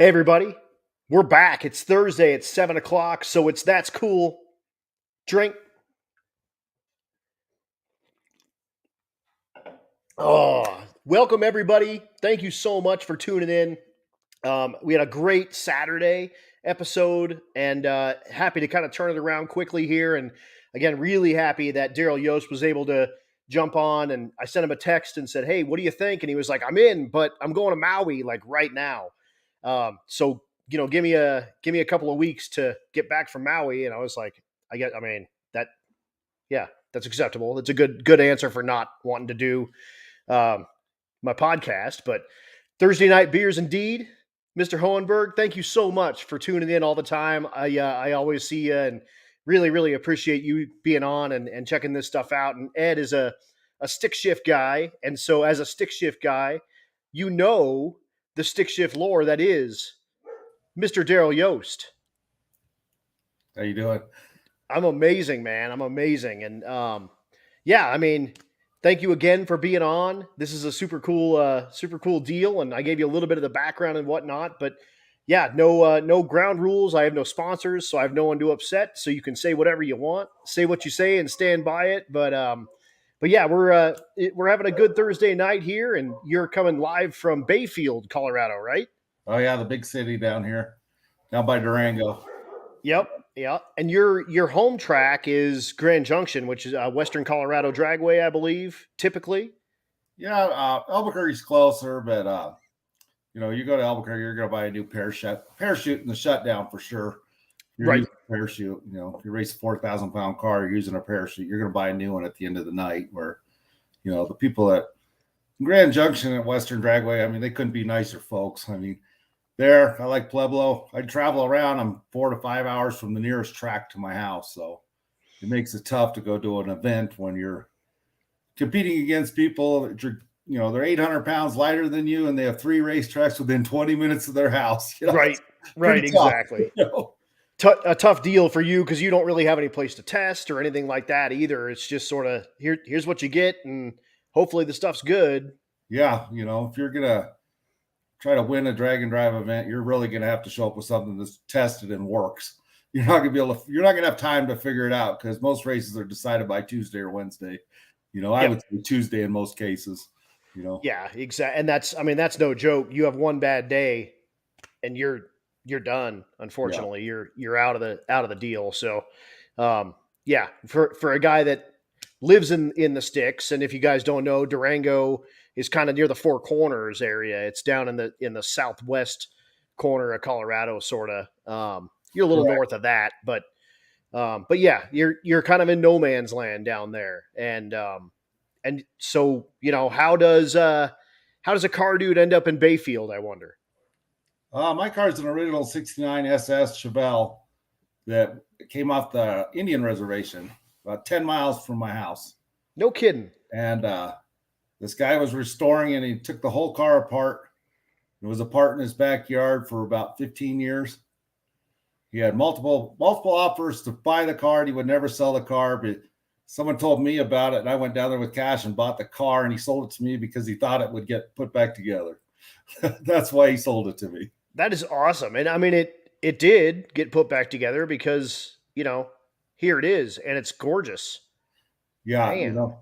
Hey everybody, we're back. It's Thursday. It's 7 o'clock, so it's that's cool. Drink. Oh, welcome everybody. Thank you so much for tuning in. We had a great Saturday episode, and happy to kind of turn it around quickly here. And again, really happy that Daryl Yost was able to jump on. And I sent him a text and said, "Hey, what do you think?" And he was like, "I'm in, but I'm going to Maui like right now." So give me a couple of weeks to get back from Maui. And I was like, I mean that, yeah, that's acceptable. It's a good answer for not wanting to do um, my podcast, but Thursday night beers indeed. Mr. Hohenberg, thank you so much for tuning in all the time. I always see you and really appreciate you being on and checking this stuff out. And Ed is a stick shift guy, and so as a stick shift guy, you know the stick shift lore that is Mr. Daryl Yost. How you doing? I'm amazing, man. I'm amazing, and yeah, I mean, thank you again for being on. This is a super cool deal, and I gave you a little bit of the background and whatnot. But yeah, no ground rules. I have no sponsors, so I have no one to upset. So you can say whatever you want, say what you say, and stand by it. But yeah, we're having a good Thursday night here, and you're coming live from Bayfield, Colorado, right? Oh yeah, the big city down here, down by Durango. Yep. Yeah. And your home track is Grand Junction, which is Western Colorado Dragway, I believe, typically. Yeah, Albuquerque's closer, but you go to Albuquerque, you're gonna buy a new parachute in the shutdown for sure. You're Right. using a parachute. If you race a 4,000-pound car, you're using a parachute. You're gonna buy a new one at the end of the night. Where the people at Grand Junction at Western Dragway, I mean, they couldn't be nicer folks. I mean, I like Pueblo. I travel around. I'm 4 to 5 hours from the nearest track to my house, so it makes it tough to go do an event when you're competing against people that they're 800 pounds lighter than you, and they have 3 racetracks within 20 minutes of their house. Right. It's Right. pretty tough. Exactly. A tough deal for you because you don't really have any place to test or anything like that either. It's just sort of here's what you get, and hopefully the stuff's good. Yeah, if you're gonna try to win a drag and drive event, you're really gonna have to show up with something that's tested and works. You're not gonna have time to figure it out because most races are decided by Tuesday or Wednesday. I Yep. would say Tuesday in most cases. Yeah. Exactly. And that's no joke. You have one bad day, and you're done. Yeah. Unfortunately, you're out of the deal. So, yeah, for a guy that lives in the sticks, and if you guys don't know, Durango is kind of near the Four Corners area. It's down in the southwest corner of Colorado, sort of. You're a little Correct. north of that, but yeah, you're kind of in no man's land down there, and so how does a car dude end up in Bayfield? I wonder. My car is an original '69 SS Chevelle that came off the Indian reservation about 10 miles from my house. No kidding. And this guy was restoring it, and he took the whole car apart. It was apart in his backyard for about 15 years. He had multiple offers to buy the car, and he would never sell the car. But someone told me about it, and I went down there with cash and bought the car, and he sold it to me because he thought it would get put back together. That's why he sold it to me. That is awesome. And I mean it did get put back together because, here it is and it's gorgeous. Yeah, Man.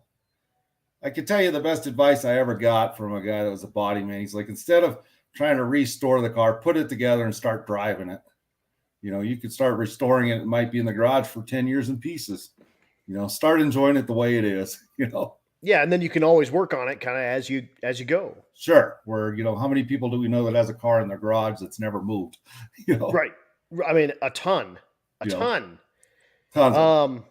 I can tell you the best advice I ever got from a guy that was a body man. He's like, instead of trying to restore the car, put it together and start driving it. You could start restoring it. It might be in the garage for 10 years in pieces. Start enjoying it the way it is. Yeah, and then you can always work on it kind of as you go. Sure. Where, how many people do we know that has a car in their garage that's never moved? Right. I mean, a ton. A you know, ton. tons of them.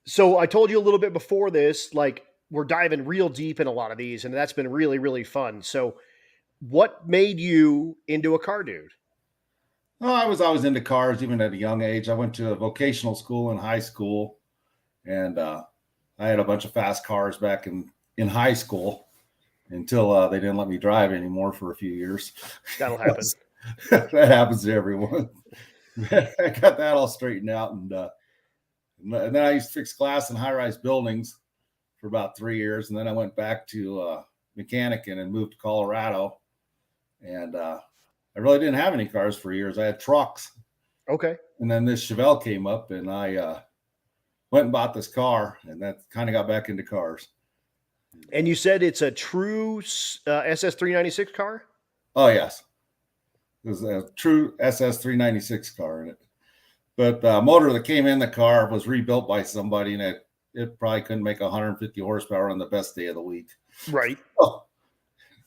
So I told you a little bit before this, like we're diving real deep in a lot of these, and that's been really fun. So what made you into a car dude? Oh, I was always into cars, even at a young age. I went to a vocational school in high school, and I had a bunch of fast cars back in high school until they didn't let me drive anymore for a few years. That'll happen. That happens to everyone. I got that all straightened out, and then I used to fix glass in high-rise buildings for about 3 years, and then I went back to mechanicing and moved to Colorado, and I I really didn't have any cars for years. I had trucks. Okay. And then this Chevelle came up, and I went and bought this car, and that kind of got back into cars. And you said it's a true SS396 car? Oh, yes. It was a true SS396 car in it. But the motor that came in the car was rebuilt by somebody, and it probably couldn't make 150 horsepower on the best day of the week. Right. Oh.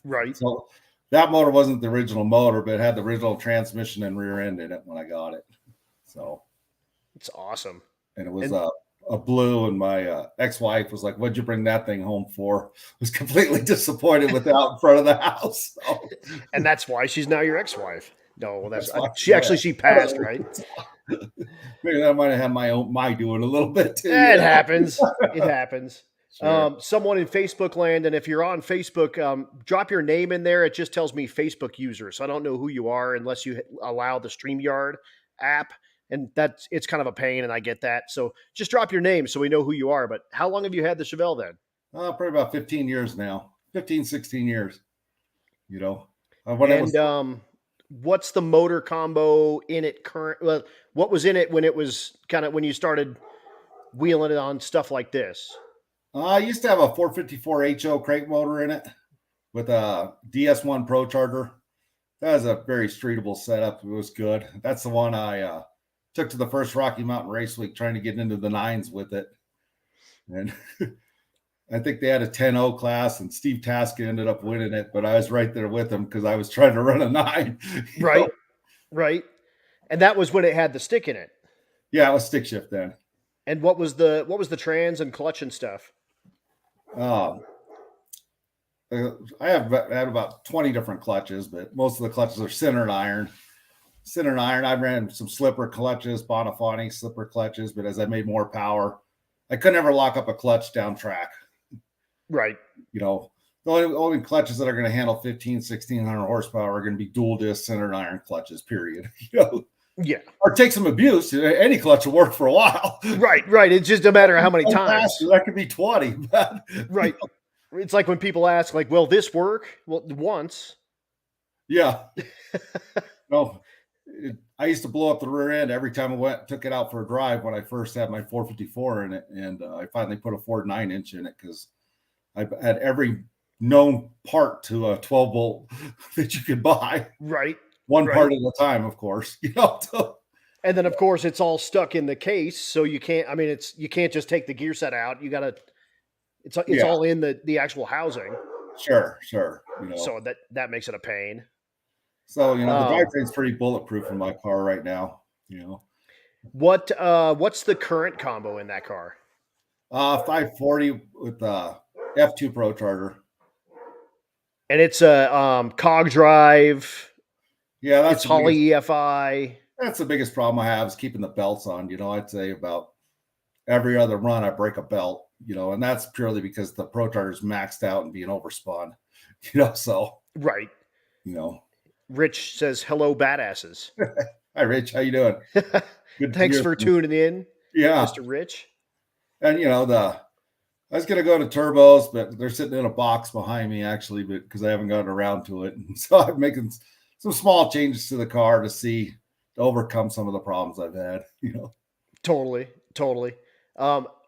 Right. So that motor wasn't the original motor, but it had the original transmission and rear end in it when I got it. So it's awesome. And it was a blue, and my ex-wife was like, "What'd you bring that thing home for?" I was completely disappointed with it out in front of the house. So. And that's why she's now your ex-wife. No, she passed, right? Maybe I might have had my doing a little bit too. It happens. It happens. Sure. Someone in Facebook land, and if you're on Facebook, drop your name in there. It just tells me Facebook user, so I don't know who you are unless you allow the StreamYard app, and it's kind of a pain, and I get that. So just drop your name so we know who you are. But how long have you had the Chevelle then? Probably about 15 years now. 15, 16 years. You know. What's the motor combo in it Well, what was in it when it was when you started wheeling it on stuff like this? I used to have a 454 HO crate motor in it with a DS1 procharger. That was a very streetable setup. It was good. That's the one I took to the first Rocky Mountain Race Week, trying to get into the nines with it. And I think they had a 10-0 class, and Steve Taska ended up winning it, but I was right there with him because I was trying to run a 9. Right. Right. And that was when it had the stick in it. Yeah, it was stick shift then. And what was the trans and clutch and stuff? I had about 20 different clutches, but most of the clutches are centered iron. Centered iron. I ran some slipper clutches, Bonafani slipper clutches, but as I made more power, I could never lock up a clutch down track. Right. You know, the only clutches that are going to handle 1,600 horsepower are going to be dual disc centered iron clutches, period. You know? Yeah. Or take some abuse. Any clutch will work for a while. Right. It's just a matter of how many times. That could be 20. Right. It's like when people ask, like, will this work? Well, once. Yeah. No. I used to blow up the rear end every time I took it out for a drive when I first had my 454 in it. And I finally put a 4.9-inch in it because I had every known part to a 12-volt that you could buy. Right. One part at a time, of course. You know. And then, of course, it's all stuck in the case, so you can't. I mean, you can't just take the gear set out. You got to. It's all in the actual housing. Sure. You know. So that makes it a pain. So the drivetrain's pretty bulletproof in my car right now. You know. What's the current combo in that car? 540 with F2 procharger. And it's a cog drive. Yeah, it's Holley EFI. That's the biggest problem I have is keeping the belts on. You know, I'd say about every other run I break a belt. You know, and that's purely because the procharger is maxed out and being overspun. You know, so right. You know, Rich says hello, badasses. Hi, Rich. How you doing? Good. Thanks for tuning in. Yeah, Mr. Rich. And I was going to go to turbos, but they're sitting in a box behind me actually, but because I haven't gotten around to it. And so I'm making some small changes to the car to overcome some of the problems I've had, you know. Totally.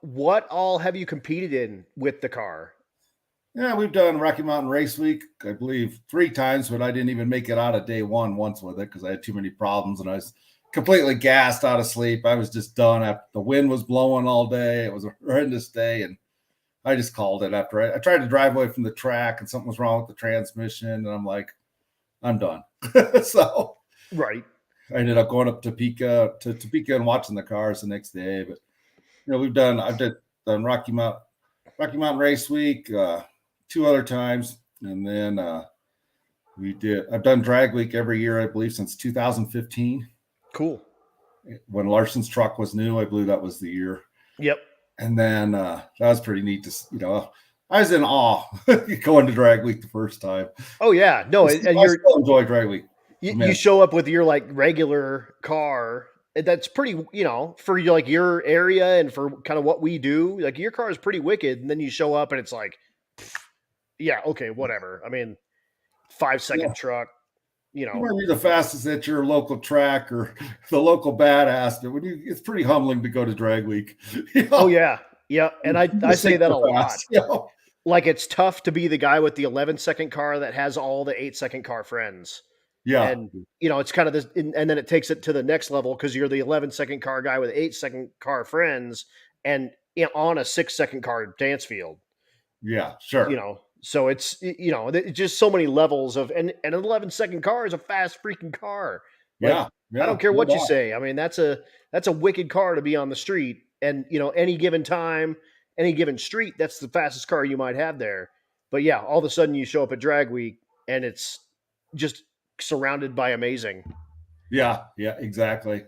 What all have you competed in with the car? Yeah, we've done Rocky Mountain Race Week, I believe 3 times, but I didn't even make it out of day one once with it because I had too many problems and I was completely gassed, out of sleep. I was just done. The wind was blowing all day. It was a horrendous day, and I just called it after I tried to drive away from the track, and something was wrong with the transmission, and I'm like, I'm done. So right. I ended up going up to Topeka and watching the cars the next day. But I've done Rocky Mountain Race Week 2 other times, and then I've done Drag Week every year, I believe, since 2015. Cool. When Larson's truck was new, I believe that was the year. Yep. And then that was pretty neat to, I was in awe going to Drag Week the first time. Oh yeah. No, I still enjoy Drag Week. You show up with your like regular car. That's pretty, for your area and for kind of what we do, like your car is pretty wicked. And then you show up and it's like, yeah, okay, whatever. I mean, 5-second truck. you You know. might be the fastest at your local track or the local badass, but it's pretty humbling to go to drag week. You Oh know, yeah, yeah, and I you I just say think that they're a lot. fast. You know, Like it's tough to be the guy with the 11-second car that has all the 8-second car friends. yeah, And, it's kind of this, and then it takes it to the next level because you're the 11-second car guy with 8-second car friends and on a 6-second car dance field, yeah, sure, So it's just so many levels of, and an 11-second car is a fast freaking car. Like, yeah, I yeah, don't care no what you doubt. say. I mean, that's a wicked car to be on the street. And, any given time, any given street, that's the fastest car you might have there. But yeah, all of a sudden you show up at drag week and it's just surrounded by amazing. Yeah, yeah, exactly.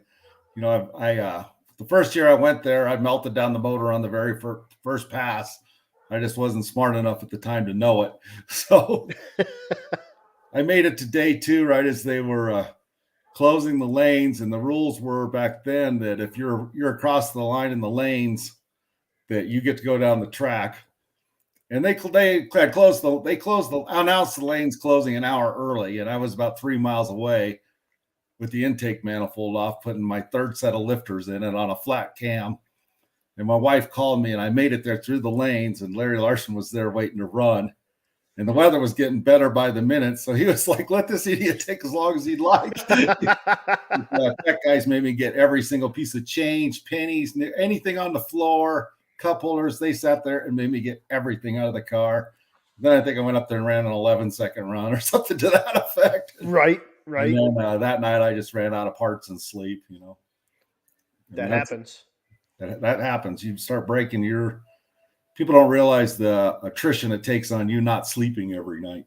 The first year I went there, I melted down the motor on the very first pass. I just wasn't smart enough at the time to know it. So I made it to day two right as they were closing the lanes, and the rules were back then that if you're across the line in the lanes, that you get to go down the track. And they announced the lanes closing an hour early, and I was about 3 miles away with the intake manifold off, putting my third set of lifters in it on a flat cam. And my wife called me, and I made it there through the lanes, and Larry Larson was there waiting to run. And the weather was getting better by the minute. So he was like, let this idiot take as long as he'd like. Tech guys made me get every single piece of change, pennies, anything on the floor, cup holders. They sat there and made me get everything out of the car. Then I think I went up there and ran an 11-second run or something to that effect. Right, And right. then that night I just ran out of parts and sleep, And That happens. that happens. You start breaking people don't realize the attrition it takes on you not sleeping every night.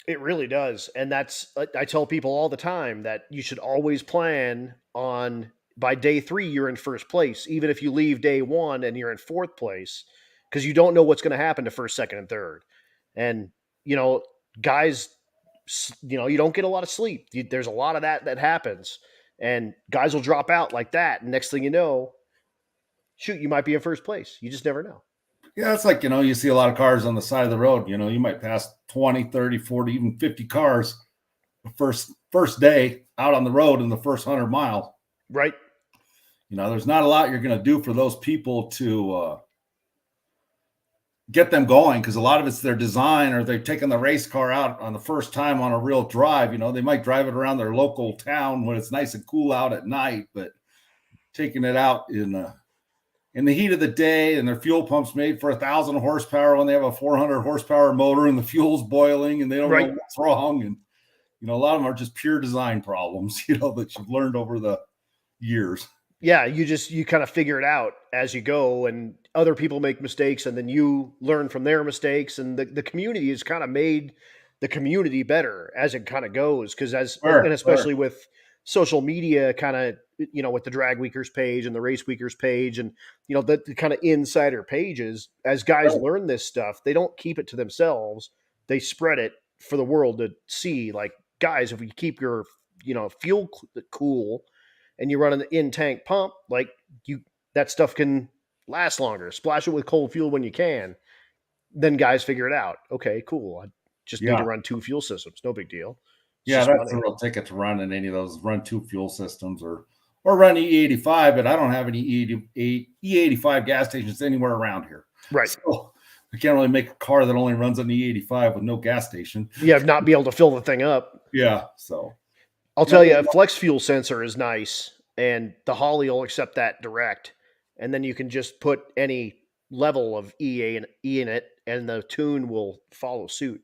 It really does. And I tell people all the time that you should always plan on by day 3, you're in first place, even if you leave day 1 and you're in fourth place, because you don't know what's going to happen to first, second, and third. And, you know, guys, you don't get a lot of sleep. There's a lot of that happens. And guys will drop out like that. And next thing you know, shoot, you might be in first place. You just never know. Yeah, it's like, you see a lot of cars on the side of the road. You might pass 20, 30, 40, even 50 cars the first day out on the road in the first 100 miles. Right. There's not a lot you're going to do for those people to get them going, because a lot of it's their design, or they've taken the race car out on the first time on a real drive. They might drive it around their local town when it's nice and cool out at night, but taking it out in the heat of the day, and their fuel pump's made for 1,000 horsepower when they have a 400 horsepower motor and the fuel's boiling and they don't know what's wrong. And, a lot of them are just pure design problems, that you've learned over the years. Yeah. You kind of figure it out as you go, and other people make mistakes and then you learn from their mistakes. And the community has kind of made the community better as it kind of goes. And especially with social media, kind of, with the drag weekers page and the race weekers page, and the kind of insider pages, as guys learn this stuff, they don't keep it to themselves. They spread it for the world to see. Like, guys, if we keep your fuel cool and you run an in tank pump, like, that stuff can last longer. Splash it with cold fuel when you can. Then guys figure it out. Okay, cool. I just need to run 2 fuel systems. No big deal. It's Yeah, just that's money. a real ticket to run in any of those. Run 2 fuel systems or run E85, but I don't have any E85 gas stations anywhere around here. Right. So I can't really make a car that only runs on E85 with no gas station. Yeah, not be able to fill the thing up. Yeah, so I'll tell you, a flex fuel sensor is nice, and the Holly will accept that direct, and then you can just put any level of E in it, and the tune will follow suit.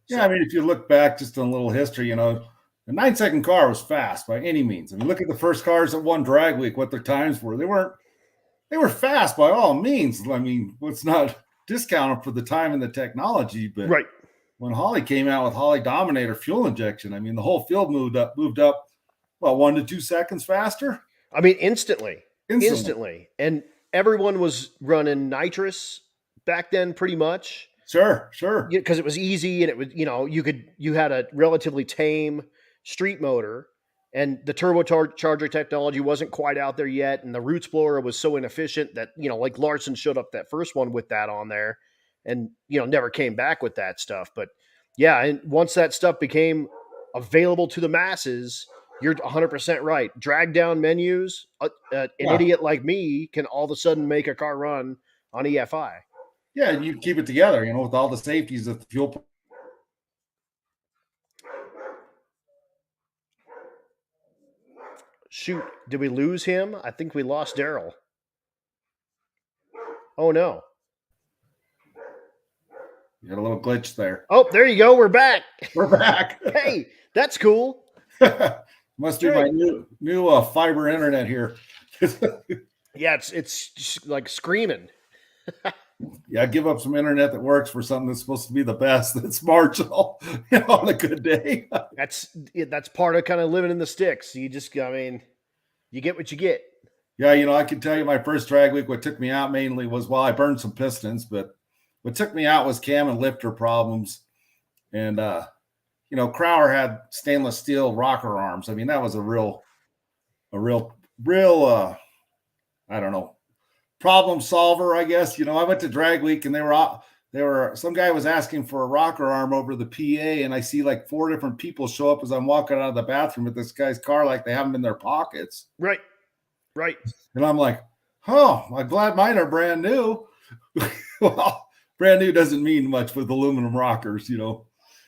Yeah, I mean, if you look back just on a little history, the 9-second car was fast by any means. I mean, look at the first cars that won drag week, what their times were. They were fast by all means. I mean, let's not discount them for the time and the technology, but when Holly came out with Holly Dominator fuel injection, I mean, the whole field moved up, well, 1 to 2 seconds faster. I mean, instantly. And everyone was running nitrous back then, pretty much. Sure. Because it was easy, and it was, you had a relatively tame street motor, and the turbocharger technology wasn't quite out there yet, and the Roots blower was so inefficient that, like Larson showed up that first one with that on there, and never came back with that stuff. But yeah, and once that stuff became available to the masses, you're 100% right. Drag down menus, an Yeah. idiot like me can all of a sudden make a car run on EFI. Yeah, and you keep it together, with all the safeties that the fuel. Shoot, did we lose him? I think we lost Daryl. Oh no. You got a little glitch there. Oh, there you go. We're back. We're back. Hey, that's cool. Must be my new fiber internet here. Yeah, it's just like screaming. Yeah, give up some internet that works for something that's supposed to be the best. That's marginal, on a good day. That's part of kind of living in the sticks. You just, I mean, you get what you get. Yeah, I can tell you my first drag week, what took me out mainly was, well, I burned some pistons, but what took me out was cam and lifter problems. And, Crowder had stainless steel rocker arms. I mean, that was a real, I don't know, problem solver, I guess. I went to drag week and some guy was asking for a rocker arm over the PA, and I see like 4 different people show up as I'm walking out of the bathroom with this guy's car, like they have them in their pockets. Right. And I'm like, I'm glad mine are brand new. Well, brand new doesn't mean much with aluminum rockers,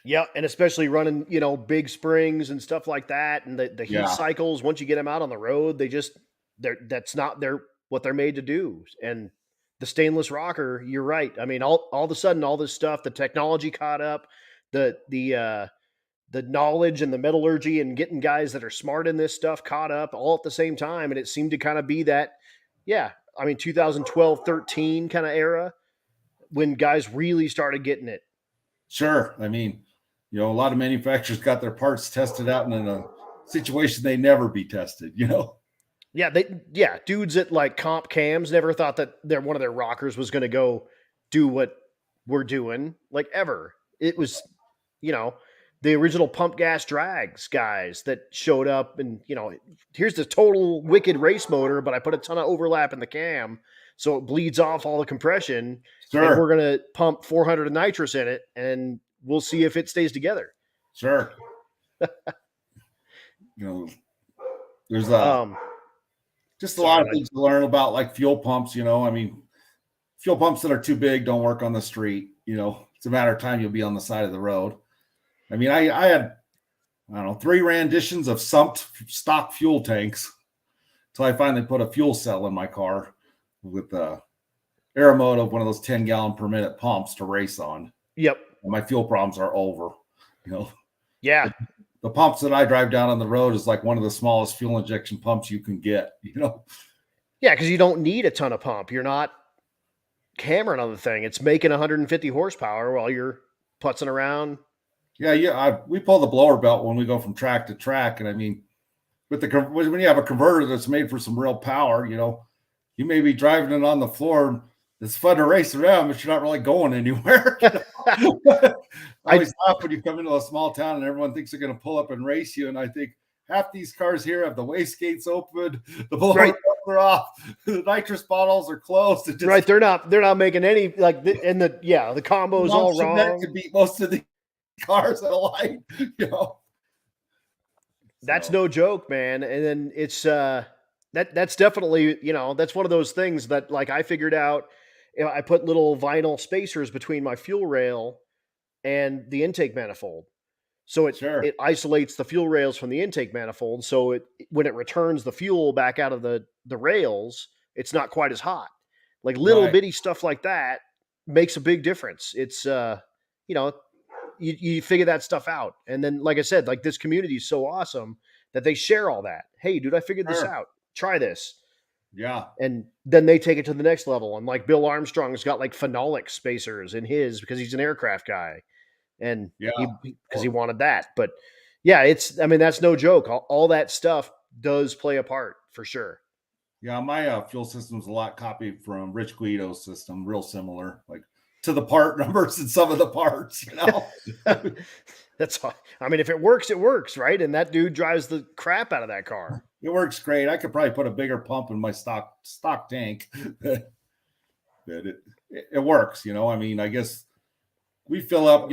Yeah, and especially running, big springs and stuff like that, and the heat cycles. Once you get them out on the road, that's not what they're made to do. And the stainless rocker, you're right. I mean, all of a sudden, all this stuff, the technology caught up, the knowledge and the metallurgy and getting guys that are smart in this stuff caught up all at the same time, and it seemed to kind of be that, 2012, 13 kind of era when guys really started getting it. Sure. I mean, a lot of manufacturers got their parts tested out in a situation they never be tested, Yeah, dudes at like comp cams never thought that one of their rockers was going to go do what we're doing, like, ever. It was, the original pump gas drags guys that showed up and, here's the total wicked race motor, but I put a ton of overlap in the cam so it bleeds off all the compression. Sure. And we're going to pump 400 of nitrous in it and we'll see if it stays together. Sure. There's just a lot of things to learn about, like fuel pumps. I mean, fuel pumps that are too big don't work on the street. It's a matter of time you'll be on the side of the road. I mean, I had, 3 renditions of sumped stock fuel tanks until I finally put a fuel cell in my car with Aeromotive, one of those 10-gallon per minute pumps to race on. Yep. And my fuel problems are over. Yeah. The pumps that I drive down on the road is like one of the smallest fuel injection pumps you can get, Yeah, because you don't need a ton of pump. You're not hammering on the thing. It's making 150 horsepower while you're putzing around. Yeah. We pull the blower belt when we go from track to track. And I mean, when you have a converter that's made for some real power, you may be driving it on the floor. It's fun to race around, but you're not really going anywhere. I always laugh when you come into a small town and everyone thinks they're going to pull up and race you. And I think half these cars here have the wastegates open, the blower belts are off, the nitrous bottles are closed. Right, they're not making any the combo's all wrong. That could beat most of the cars at a light, That's no joke, man. And then it's that's definitely, that's one of those things that, like, I figured out. I put little vinyl spacers between my fuel rail and the intake manifold. So it isolates the fuel rails from the intake manifold. So when it returns the fuel back out of the rails, it's not quite as hot. Like little bitty stuff like that makes a big difference. It's, you figure that stuff out. And then, like I said, like, this community is so awesome that they share all that. Hey, dude, I figured this out. Try this. Yeah. And then they take it to the next level. And like Bill Armstrong's got like phenolic spacers in his because he's an aircraft guy. And because he wanted that. But yeah, that's no joke. All that stuff does play a part for sure. Yeah, my fuel system's a lot copied from Rich Guido's system, real similar, like to the part numbers and some of the parts, That's all. I mean, if it works, right? And that dude drives the crap out of that car. It works great. I could probably put a bigger pump in my stock tank. But it works, I mean, I guess we fill up,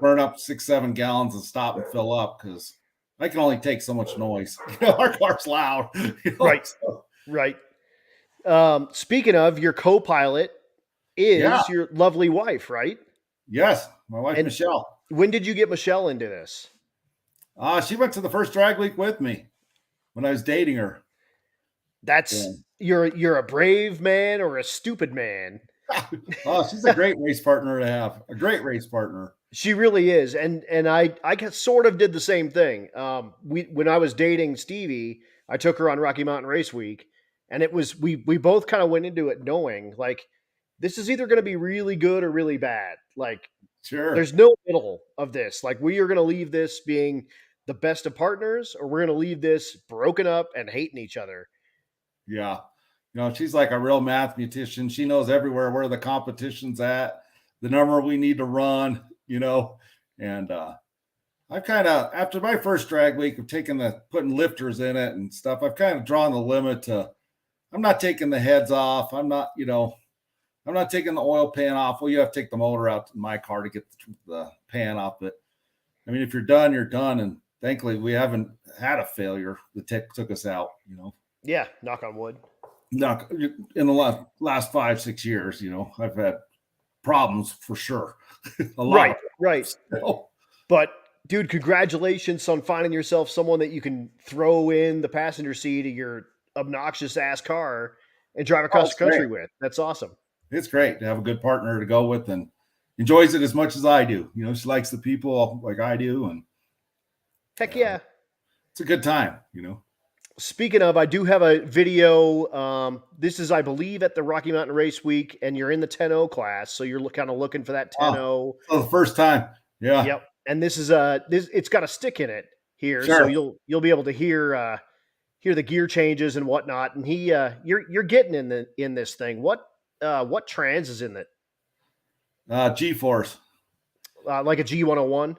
burn up 6-7 gallons and stop and fill up because I can only take so much noise. Our car's loud. Right. So, Right. Speaking of, your co-pilot yeah. is your lovely wife, right? Yes. My wife, And Michelle. when did you get Michelle into this? She went to the first drag week with me when I was dating her. That's Yeah. you're a brave man or a stupid man. Oh, she's a great race partner to have. A great race partner. She really is, and sort of did the same thing. When I was dating Stevie, I took her on Rocky Mountain Race Week, and it was we both kind of went into it knowing like this is either going to be really good or really bad. Like Sure. there's no middle of this. Like we are going to leave this being the best of partners, or we're going to leave this broken up and hating each other. Yeah. She's like a real mathematician. She knows everywhere where the competition's at, the number we need to run, and I've kind of, after my first drag week of putting lifters in it and stuff, I've kind of drawn the limit to, I'm not taking the heads off. I'm not taking the oil pan off. Well, you have to take the motor out in my car to get the pan off. But I mean, if you're done, you're done. And thankfully we haven't had a failure that took us out, Yeah, knock on wood. Not in the last 5-6 years, I've had problems for sure. A lot. Right. So, But dude, congratulations on finding yourself someone that you can throw in the passenger seat of your obnoxious ass car and drive across the country with. That's awesome. It's great to have a good partner to go with and enjoys it as much as I do. She likes the people like I do, and Heck yeah. It's a good time, Speaking of, I do have a video. This is, I believe, at the Rocky Mountain Race Week, and you're in the 10-0 class, so you're kind of looking for that 10-0. Oh, the first time. Yeah. Yep. And this is it's got a stick in it here, Sure. so you'll be able to hear the gear changes and whatnot. And you're getting in this thing. What trans is in it? G-Force. Like a G101?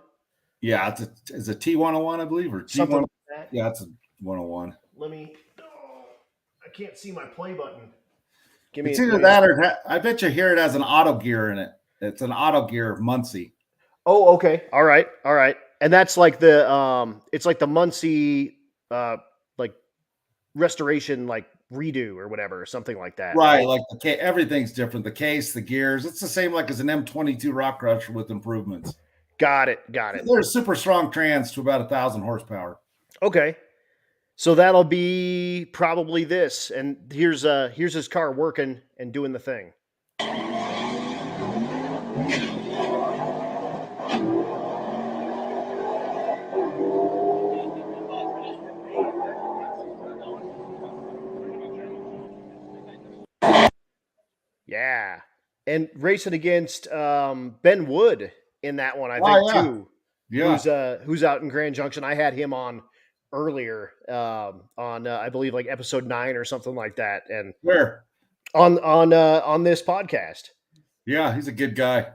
Yeah, it's a T101, I believe, or Something G1. like that. Yeah, it's a 101. I can't see my play button. Give me it's either that or I bet you hear it has an auto gear in it. It's an auto gear Muncie. Oh, okay. All right. And that's like the it's like the Muncie like restoration, like redo or whatever, or something like that. Right. Like everything's different. The case, the gears, it's the same like as an M22 Rock Crusher with improvements. Got it. They're super strong trans to about 1,000 horsepower. Okay. So that'll be probably this. And here's his car working and doing the thing. Yeah. And racing against Ben Wood in that one, I think, too. Yeah. Who's out in Grand Junction. I had him on earlier on I believe like episode 9 or something like that. And where on this podcast. Yeah, he's a good guy.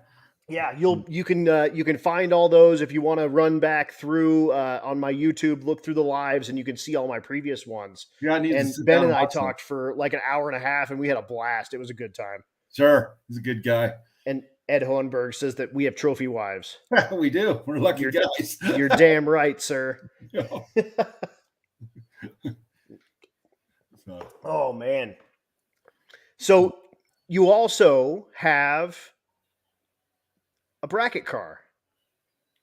Yeah, you can find all those if you want to run back through on my YouTube, look through the lives, and you can see all my previous ones. Yeah, and Ben and I talked for like an hour and a half, and we had a blast. It was a good time. Sure, he's a good guy. And Ed Hohenberg says that we have trophy wives. We do. We're lucky guys. You're damn right, sir. Oh man. So you also have a bracket car.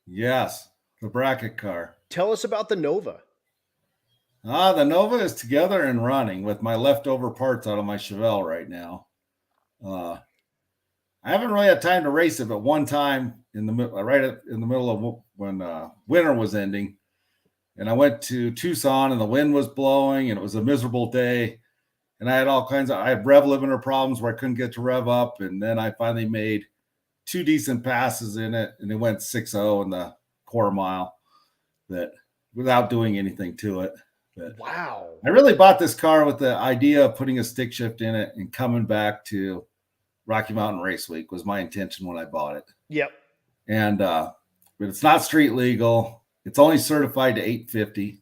Yes, the bracket car. Tell us about the Nova. The Nova is together and running with my leftover parts out of my Chevelle right now. I haven't really had time to race it, but one time in the middle of when winter was ending, and I went to Tucson and the wind was blowing and it was a miserable day. And I had rev limiter problems where I couldn't get to rev up. And then I finally made 2 decent passes in it, and it went 6.0 in the quarter mile without doing anything to it. But wow. I really bought this car with the idea of putting a stick shift in it and coming back to Rocky Mountain Race Week was my intention when I bought it. Yep. And but it's not street legal. It's only certified to 850.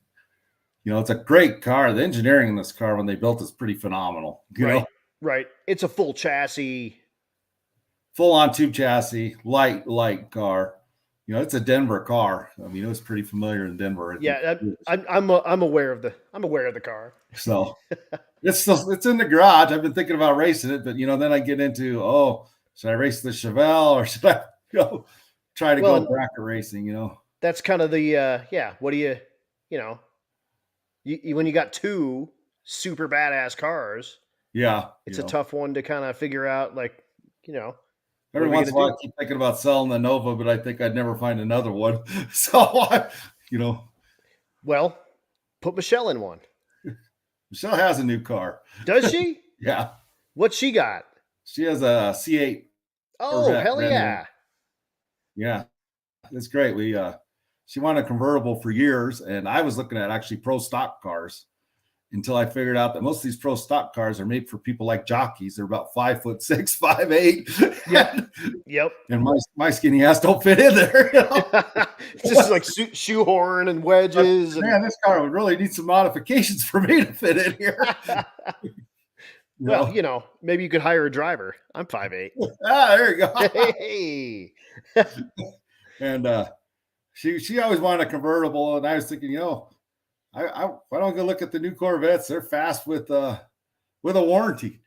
It's a great car. The engineering in this car when they built is pretty phenomenal. You know? Right. It's a full chassis. Full on tube chassis, light car. it's a Denver car. I mean, it was pretty familiar in Denver. I think. Yeah, I'm aware of the car. So it's in the garage. I've been thinking about racing it, but then I get into, should I race the Chevelle or should I try to go Well, bracket racing? that's kind of the what do you when you got two super badass cars, Yeah, it's a tough one to kind of figure out, like, what every are we once in a gonna while do? I keep thinking about selling the Nova, but I think I'd never find another one. So Well, put Michelle in one. Michelle has a new car. Does she? Yeah, What she got? she has a C8 Oh, Corvette, hell brand new. yeah. Yeah, it's great. She wanted a convertible for years, and I was looking at actually pro stock cars until I figured out that most of these pro stock cars are made for people like jockeys. They're about 5'6", 5'8". Yep. And my skinny ass don't fit in there. It's just like shoehorn and wedges. Man, this car would really need some modifications for me to fit in here. Well, maybe you could hire a driver. I'm 5'8". There you go. Hey. And she always wanted a convertible, and I was thinking, why don't I go look at the new Corvettes? They're fast with a warranty.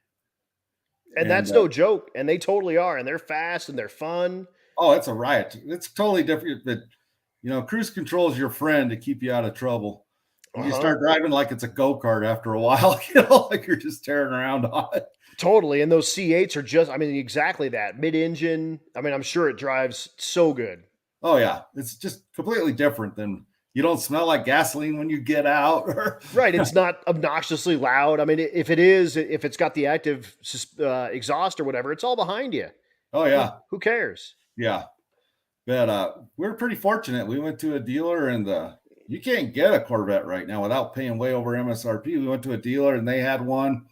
And that's no joke. And they totally are. And they're fast and they're fun. Oh, it's a riot. It's totally different. But cruise control is your friend to keep you out of trouble. You start driving like it's a go-kart after a while, like you're just tearing around on it. Totally. And those C8s are just, exactly that. Mid-engine. I'm sure it drives so good. Oh, yeah. It's just completely different than, you don't smell like gasoline when you get out. Right. It's not obnoxiously loud. If it's got the active exhaust or whatever, it's all behind you. Oh, yeah. Who cares? Yeah. But we're pretty fortunate. We went to a dealer, and you can't get a Corvette right now without paying way over MSRP. We went to a dealer and they had one,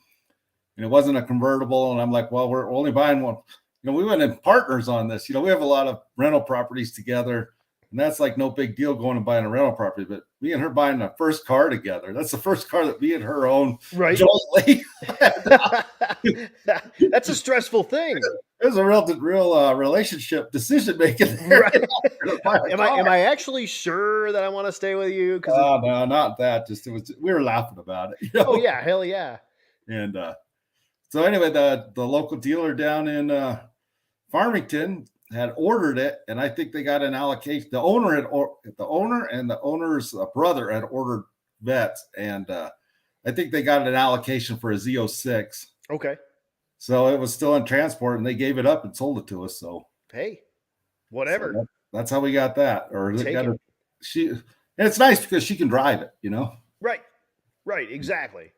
and it wasn't a convertible. And I'm like, well, we're only buying one. We went in partners on this. We have a lot of rental properties together, and that's like no big deal going and buying a rental property. But me and her buying the first car together, that's the first car that me and her own jointly. That's a stressful thing. There's a real relationship decision making there. Right. Am I actually sure that I want to stay with you? No, not that. Just we were laughing about it. Oh yeah, hell yeah. And so anyway, the local dealer down in Farmington had ordered it, and I think they got an allocation. The owner and the owner's brother had ordered vets, and I think they got an allocation for a Z06. Okay. So it was still in transport, and they gave it up and sold it to us. So hey, whatever. So that's how we got that. Or they got it. And it's nice because she can drive it, Right, exactly.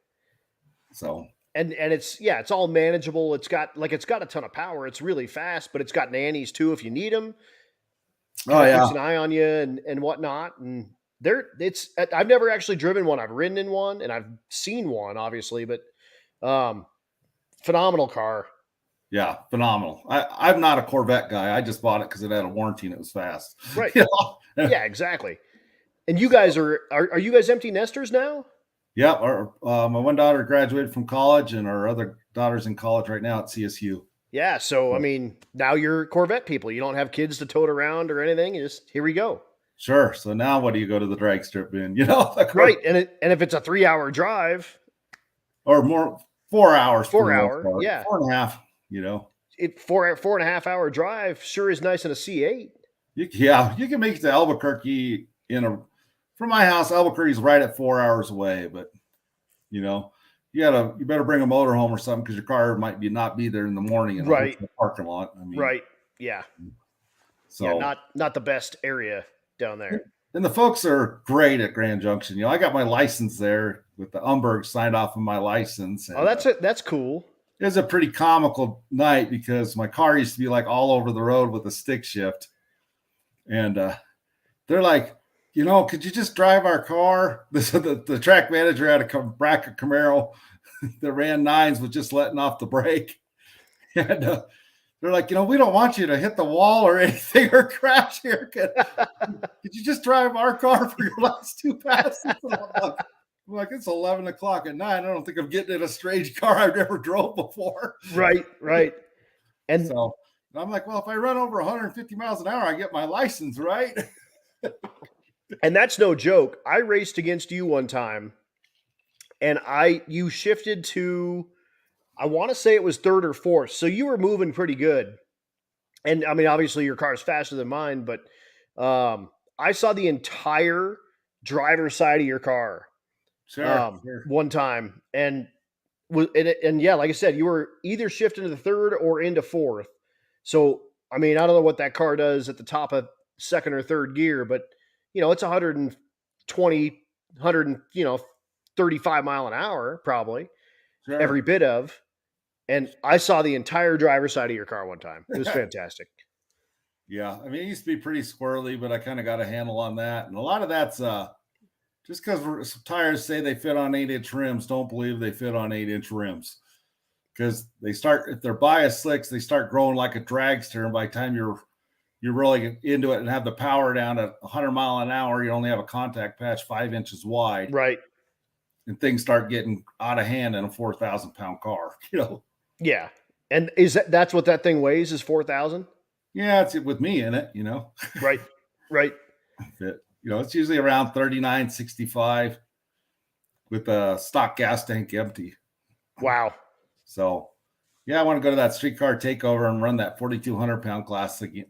So and it's all manageable. It's got a ton of power. It's really fast, but it's got nannies too if you need them. Oh yeah, keeps an eye on you and whatnot. And I've never actually driven one. I've ridden in one and I've seen one, obviously, but phenomenal car. Yeah, phenomenal. I'm not a Corvette guy. I just bought it because it had a warranty and it was fast. Right. Yeah, exactly. And you guys are you guys empty nesters now? Yeah, my one daughter graduated from college, and our other daughter's in college right now at CSU. Yeah, so now you're Corvette people. You don't have kids to tote around or anything. You just, here we go. Sure. So now what do you go to the drag strip in? Right. And if it's a 3-hour drive or more, 4 hours, 4 hour, yeah, 4.5. 4.5 hour drive sure is nice in a C8. You can make it to Albuquerque from my house. Albuquerque's right at 4 hours away, but you better bring a motorhome or something because your car might not be there in the morning in the parking lot. Right. Yeah. So not the best area down there. And the folks are great at Grand Junction. I got my license there with the Umberg signed off of my license. And, that's cool. It was a pretty comical night because my car used to be like all over the road with a stick shift. And they're like, could you just drive our car? The track manager had a bracket Camaro that ran 9s with just letting off the brake. And they're like, we don't want you to hit the wall or anything or crash here. Could you just drive our car for your last 2 passes? I'm like, it's 11 o'clock at night. I don't think I'm getting in a strange car I've never drove before. Right. And so And I'm like, well, if I run over 150 miles an hour, I get my license, right? And that's no joke. I raced against you one time, and you shifted to, I want to say it was third or fourth. So you were moving pretty good. And I mean, obviously your car's faster than mine, but I saw the entire driver's side of your car Sure. one time, and yeah, like I said, you were either shifting to the third or into fourth. So I mean, I don't know what that car does at the top of second or third gear, but it's 120, 100, 35 mile an hour probably every Sure. bit of. And I saw the entire driver's side of your car one time. It was fantastic. Yeah. I mean, it used to be pretty squirrely, but I kind of got a handle on that. And a lot of that's just because tires say they fit on 8-inch rims, don't believe they fit on 8-inch rims. Because if they're bias slicks, they start growing like a dragster. And by the time you're really into it and have the power down at 100 mile an hour, you only have a contact patch 5 inches wide. Right. And things start getting out of hand in a 4,000-pound car, Yeah. And that's what that thing weighs, is 4,000? Yeah, it's with me in it, Right. Right. It's usually around 39.65 with a stock gas tank empty. Wow. So, yeah, I want to go to that streetcar takeover and run that 4,200-pound class again.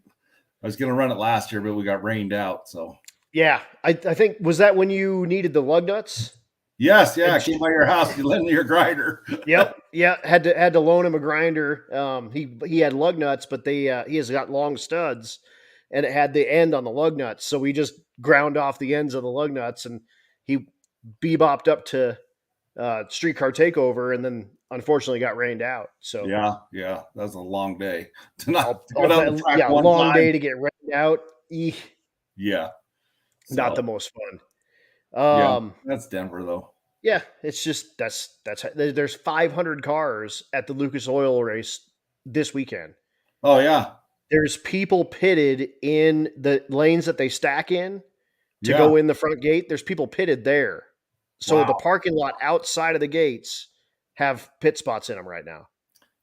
I was going to run it last year, but we got rained out. So, yeah, I think, was that when you needed the lug nuts? Yes, yeah, I came by your house. You lent me your grinder. Yep, yeah, had to loan him a grinder. He had lug nuts, but he has got long studs, and it had the end on the lug nuts. So we just ground off the ends of the lug nuts, and he bebopped up to streetcar takeover, and then unfortunately got rained out. So yeah, that was a long day. Long day to get rained out. Eek. Yeah, not the most fun. That's Denver though. Yeah, it's just there's 500 cars at the Lucas Oil race this weekend. Oh yeah, there's people pitted in the lanes that they stack in to go in the front gate. There's people pitted there, so the parking lot outside of the gates have pit spots in them right now.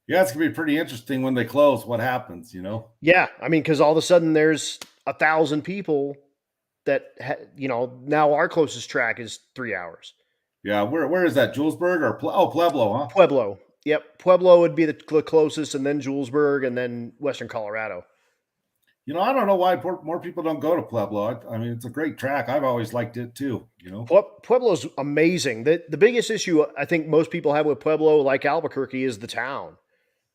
Yeah, it's gonna be pretty interesting when they close. What happens, Yeah, I mean, because all of a sudden there's 1,000 people that now our closest track is 3 hours. Yeah, where is that? Julesburg or Pueblo, huh? Pueblo. Yep, Pueblo would be the closest, and then Julesburg, and then Western Colorado. I don't know why more people don't go to Pueblo. I mean, it's a great track. I've always liked it too. Pueblo's amazing. The biggest issue I think most people have with Pueblo, like Albuquerque, is the town.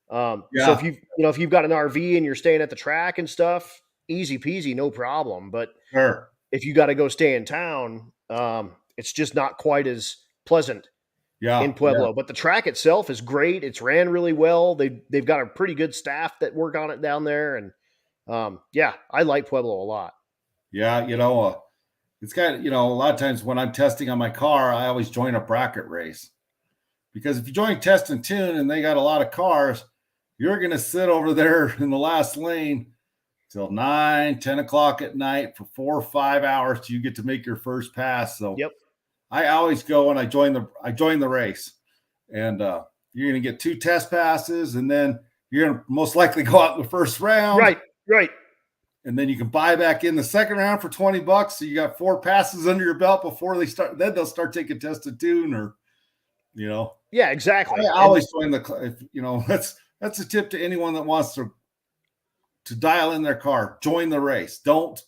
So if you've got an RV and you're staying at the track and stuff, easy peasy, no problem. But sure. If you got to go stay in town, it's just not quite as pleasant in Pueblo. But the track itself is great. It's ran really well. They've got a pretty good staff that work on it down there. And I like Pueblo a lot. Yeah, it's kind of, a lot of times when I'm testing on my car, I always join a bracket race. Because if you join test and tune and they got a lot of cars, you're going to sit over there in the last lane till 9, 10 o'clock at night for 4 or 5 hours till you get to make your first pass. So I always go and I join the race, and you're going to get 2 test passes, and then you're going to most likely go out in the first round. Right. And then you can buy back in the second round for $20. So you got 4 passes under your belt before they start. Then they'll start taking test and tune, or Yeah, exactly. I always join that's a tip to anyone that wants to dial in their car. Join the race. Don't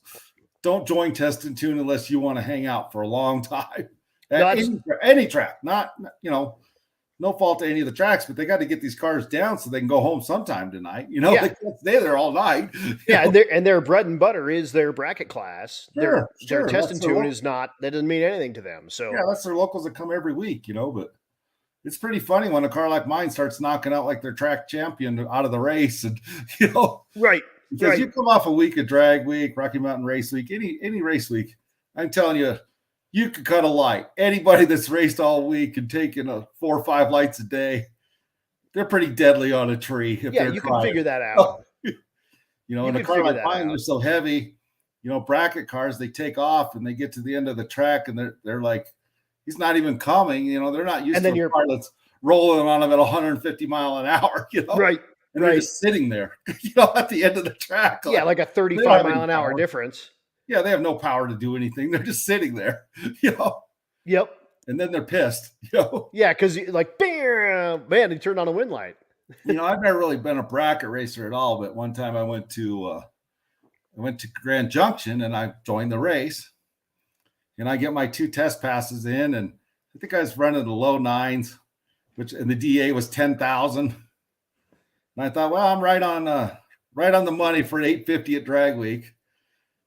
join test and tune unless you want to hang out for a long time. Any track, not no fault to any of the tracks, but they got to get these cars down so they can go home sometime tonight. They can't stay there all night. And their bread and butter is their bracket class. Sure. Their test and tune is not, that doesn't mean anything to them. So that's their locals that come every week, but it's pretty funny when a car like mine starts knocking out like their track champion out of the race, and right. Because you come off a week of drag week, Rocky Mountain Race Week, any race week, I'm telling you could cut a light. Anybody that's raced all week and taken 4 or 5 lights a day, they're pretty deadly on a tree. You can figure that out. And a car like mine, they're so heavy. Bracket cars, they take off and they get to the end of the track and they're like, he's not even coming. They're not used to a car that's rolling on them at 150 mile an hour. Right. and they're just sitting there, at the end of the track. Yeah, like a they don't have 35-mile-an-hour power. difference. Yeah, they have no power to do anything. They're just sitting there, Yep. and then they're pissed, Yeah, because like, bam, man, he turned on a wind light. I've never really been a bracket racer at all, but one time I went to Grand Junction and I joined the race, and I get my 2 test passes in, and I think I was running the low 9s, and the DA was 10,000. And I thought, well, I'm right on the money for an 850 at drag week.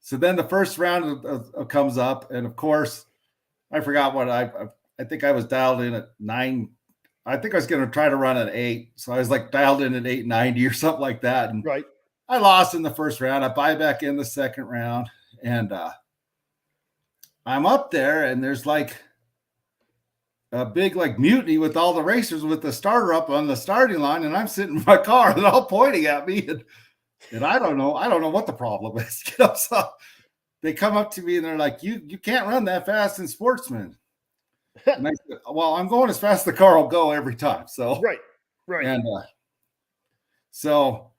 So then the first round comes up, and of course, I forgot what I think I was dialed in at 9. I think I was going to try to run at 8, so I was like dialed in at 890 or something like that, and Right. I lost in the first round. I buy back in the second round, and I'm up there, and there's like a big like mutiny with all the racers with the starter up on the starting line, and I'm sitting in my car and they're all pointing at me, and I don't know what the problem is. So they come up to me and they're like, you can't run that fast in Sportsman. And I said, well, I'm going as fast as the car will go every time. So right. And so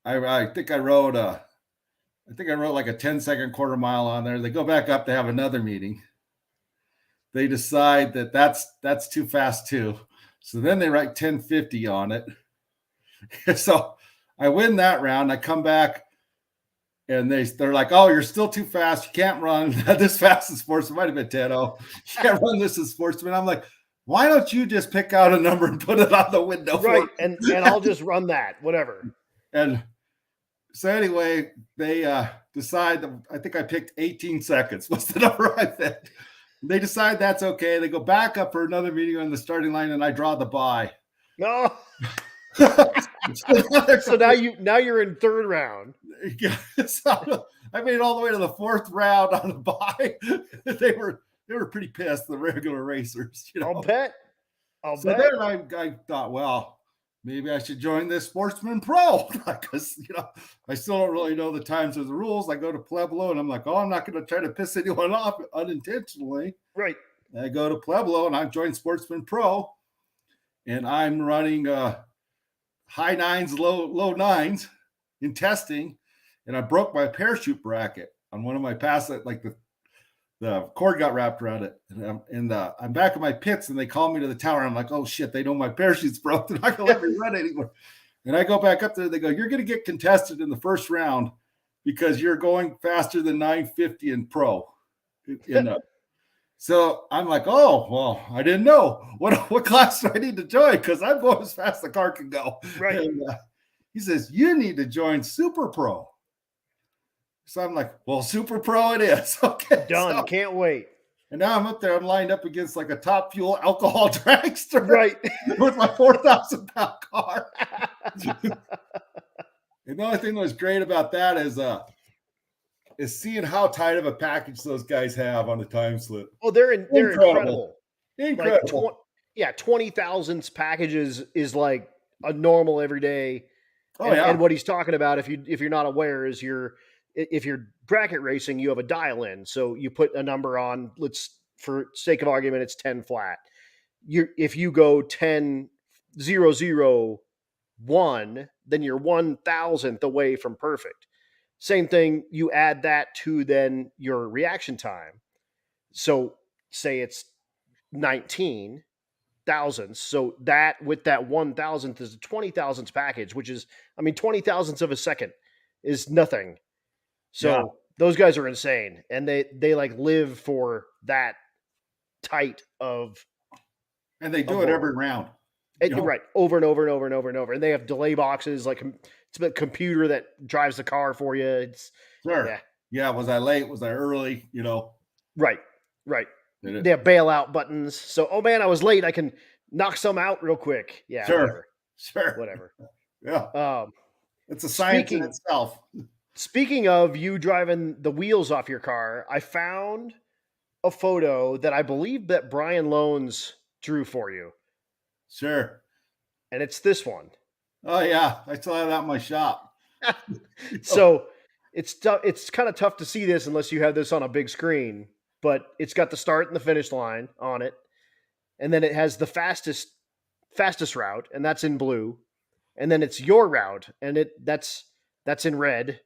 I think I rode like a 10-second quarter mile on there. They go back up to have another meeting. They decide that that's too fast too. So then they write 1050 on it. So I win that round. I come back and they're like, oh, you're still too fast. You can't run this fast in Sportsman. It might have been 10-0. You can't run this in Sportsman. I'm like, why don't you just pick out a number and put it on the window? Right. And I'll just run that, whatever. And so anyway, they decide that I think I picked 18 seconds was the number I picked. They decide that's okay. They go back up for another meeting on the starting line, and I draw the bye. No. So now you're in third round. Yeah, so I made it all the way to the fourth round on the bye. They were pretty pissed, the regular racers. I'll bet. Then I thought, well, maybe I should join this Sportsman Pro because I still don't really know the times or the rules. I go to Pueblo and I'm like, oh, I'm not going to try to piss anyone off unintentionally. Right. And I go to Pueblo and I join Sportsman Pro, and I'm running high 9s, low 9s in testing, and I broke my parachute bracket on one of my passes. Like the cord got wrapped around it, and I'm back in my pits, and they call me to the tower. I'm like, oh shit, they know my parachute's broke. They're not gonna let me run anymore. And I go back up there. They go, you're gonna get contested in the first round because you're going faster than 950 in pro. So I'm like, oh well, I didn't know what class do I need to join because I'm going as fast as the car can go. Right. And he says you need to join Super Pro. So I'm like, well, Super Pro it is. Okay. Done. So, can't wait. And now I'm up there. I'm lined up against like a Top Fuel alcohol dragster. Right. With my 4,000-pound car. And the only thing that was great about that is seeing how tight of a package those guys have on the time slip. Oh, they're incredible. Incredible. Like 20,000s packages is like a normal everyday. Oh, yeah. And what he's talking about, if you're not aware, is if you're bracket racing, you have a dial in. So you put a number on, for sake of argument, it's 10 flat. If you go 10 0 0 1, then you're 1,000th away from perfect. Same thing, you add that to then your reaction time. So say it's 19 thousandths. So that with that 1,000th is a 20,000ths package, which is, 20,000ths of a second is nothing. So those guys are insane, and they like live for that tight of. And they do it every round. Right. Over and over and over and over and over. And they have delay boxes, like it's a computer that drives the car for you. It's sure. Yeah. Was I late? Was I early? Right. They have bailout buttons. So, oh man, I was late. I can knock some out real quick. Yeah. Sure. Whatever. Yeah. It's a science in itself. Speaking of you driving the wheels off your car, I found a photo that I believe that Brian Loans drew for you. Sure. And it's this one. Oh yeah, I saw that in my shop. So it's kind of tough to see this unless you have this on a big screen, but it's got the start and the finish line on it. And then it has the fastest route, and that's in blue. and then it's your route, and that's in red.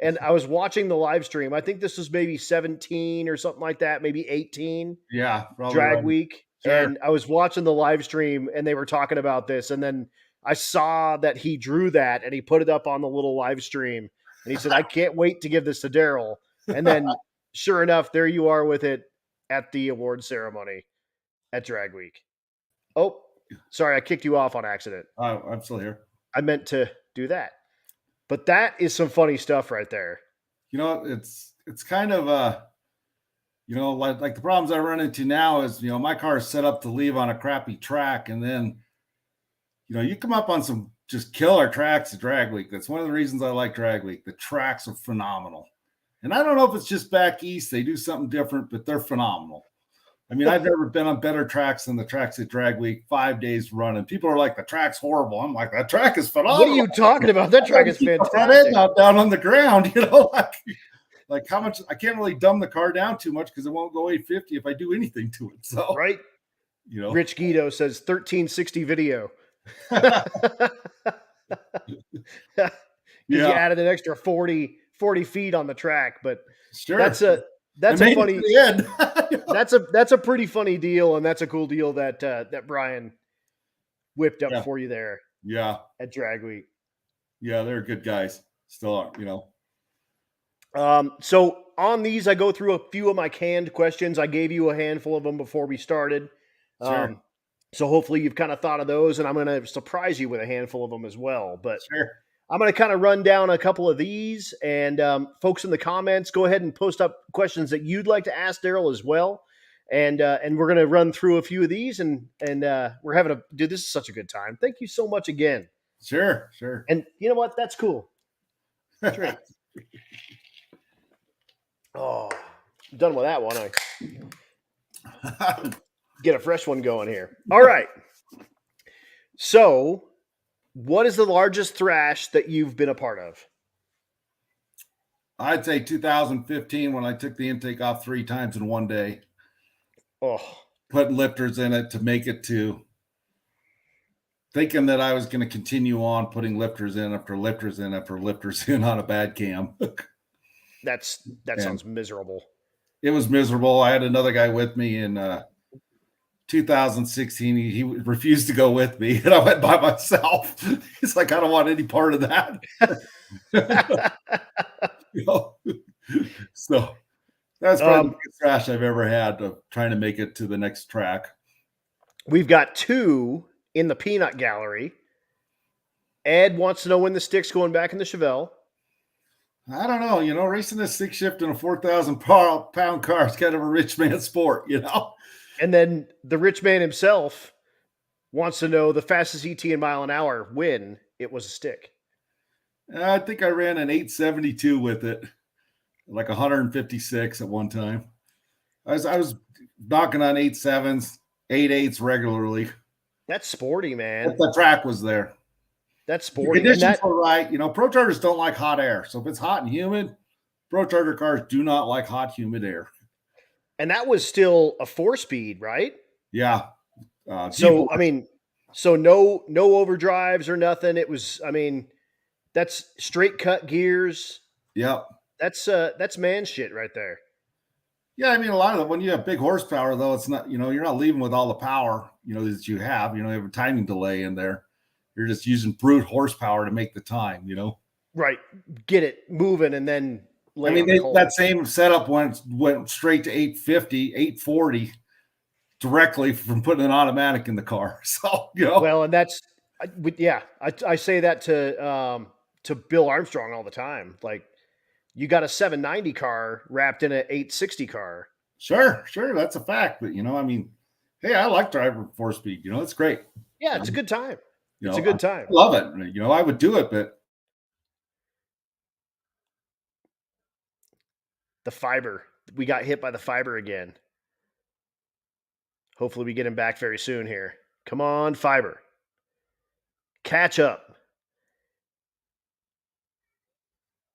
And I was watching the live stream. I think this was maybe 17 or something like that, maybe 18 Yeah, probably drag right. week. Sure. And I was watching the live stream and they were talking about this. And then I saw that he drew that and he put it up on the little live stream. And he said, I can't wait to give this to Daryl. And then sure enough, there you are with it at the award ceremony at Drag Week. Oh, sorry, I kicked you off on accident. I'm still here. I meant to do that. But that is some funny stuff right there. You know, it's kind of like the problems I run into now is, my car is set up to leave on a crappy track, and then you come up on some just killer tracks at Drag Week. That's one of the reasons I like Drag Week. The tracks are phenomenal. And I don't know if it's just back east, they do something different, but they're phenomenal. I mean, I've never been on better tracks than the tracks at Drag Week, 5 days running. People are like, the track's horrible. I'm like, that track is phenomenal. What are you talking about? That track is fantastic. Out down on the ground, like how much I can't really dumb the car down too much because it won't go 850 if I do anything to it. So right. Rich Guido says 1360 video. You added an extra 40 feet on the track, but sure, that's a funny that's a pretty funny deal, and that's a cool deal that Brian whipped up for you there. Yeah, at Drag Week. Yeah, they're good guys. Still are, So on these, I go through a few of my canned questions. I gave you a handful of them before we started. Sure. So hopefully you've kind of thought of those, and I'm going to surprise you with a handful of them as well. But sure. I'm going to kind of run down a couple of these, and folks in the comments, go ahead and post up questions that you'd like to ask Daryl as well. And we're going to run through a few of these, and we're having dude, this is such a good time. Thank you so much again. Sure. And you know what? That's cool. Drink. Oh, I'm done with that one. I get a fresh one going here. All right. So, what is the largest thrash that you've been a part of? I'd say 2015 when I took the intake off 3 times in one day. Oh, putting lifters in it to make it to thinking that I was going to continue on putting lifters in after lifters in after lifters in on a bad cam. That sounds miserable. It was miserable. I had another guy with me in 2016. He refused to go with me, and I went by myself. He's like, I don't want any part of that. So that's probably the biggest thrash I've ever had of trying to make it to the next track. We've got 2 in the peanut gallery. Ed wants to know when the stick's going back in the Chevelle. I don't know. Racing a stick shift in a 4,000 pound car is kind of a rich man sport, And then the rich man himself wants to know the fastest ET in mile an hour when it was a stick. I think I ran an 872 with it, like 156 at one time. I was knocking on 8.7s, 8.8s regularly. That's sporty, man. But the track was there. That's sporty. The conditions were right. Prochargers don't like hot air. So if it's hot and humid, Procharger cars do not like hot, humid air. And that was still a 4-speed, right? Yeah. So no overdrives or nothing. It was, that's straight cut gears. Yep. That's man shit right there. Yeah, a lot of them, when you have big horsepower, though, it's not, you're not leaving with all the power, that you have. You have a timing delay in there. You're just using brute horsepower to make the time, Right. Get it moving and then that same setup went straight to 850, 840 directly from putting an automatic in the car. So, Well, and that's, I say that to Bill Armstrong all the time. Like, you got a 790 car wrapped in an 860 car. Sure. That's a fact. But, hey, I like driving 4-speed. It's great. Yeah, it's a good time. It's a good time. I love it. I would do it, but. The fiber. We got hit by the fiber again. Hopefully we get him back very soon here. Come on, fiber. Catch up.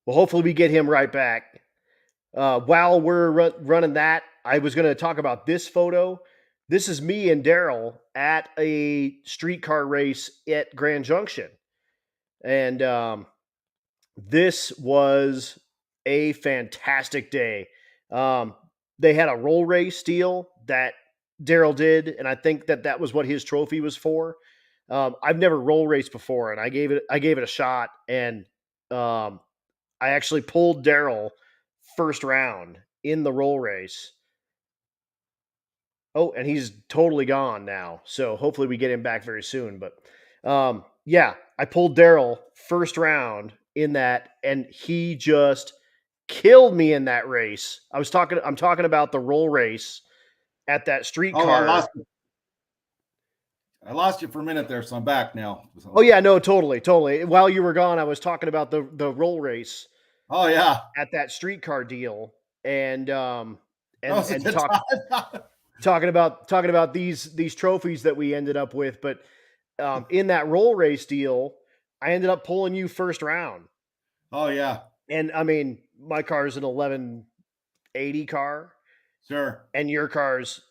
Well, hopefully we get him right back. While we're running that, I was going to talk about this photo. This is me and Daryl at a streetcar race at Grand Junction, and this was a fantastic day. Um, they had a roll race deal that Daryl did, and I think that that was what his trophy was for. I've never roll raced before, and I gave it a shot, and um, I actually pulled Daryl first round in the roll race. Oh, and he's totally gone now. So hopefully we get him back very soon. But yeah, I pulled Daryl first round in that, and he just killed me in that race. I'm talking about the roll race at that Oh, I streetcar. lost you. I lost you for a minute there, so I'm back now. Oh So, yeah, no, totally, totally. While you were gone, I was talking about the roll race oh yeah, at that streetcar deal, and that was a and good time. talking about these trophies that we ended up with. But in that roll race deal, I ended up pulling you first round. Oh yeah, And I mean, my car is an 1180 car, sure. and your car's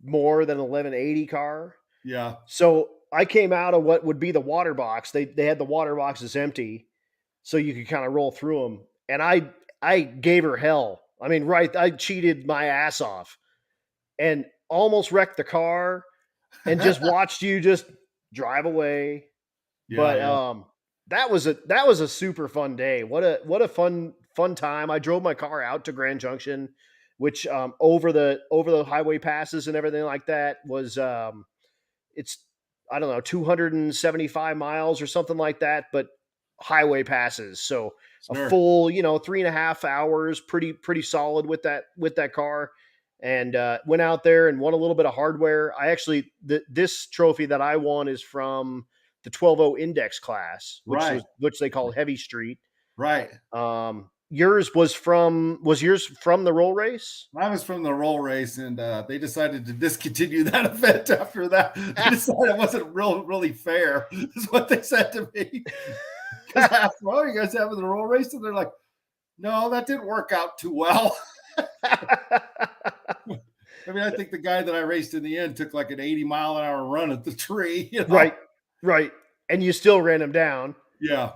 more than 1180 car. Yeah, So I came out of what would be the water box. They had the water boxes empty, so you could kind of roll through them. And I gave her hell. I mean, right? I cheated my ass off and almost wrecked the car, and just watched you just drive away. yeah, But yeah. that was a super fun day. What a fun time. I drove my car out to Grand Junction, which over the highway passes and everything like that was it's I don't know 275 miles or something like that, but highway passes. So a Sure. full 3.5 hours, pretty solid with that car. And went out there and won a little bit of hardware. I actually this trophy that I won is from the 12.0 index class, Right, which they call heavy street. right. Yours was yours from the roll race? I was from the roll race, and they decided to discontinue that event after that. They decided it wasn't really fair, is what they said to me. Because I asked, "Oh, you guys having the roll race?" And they're like, "No, that didn't work out too well." I mean, I think the guy that I raced in the end took like an 80-mile-an-hour run at the tree. Right, right. And you still ran him down. Yeah.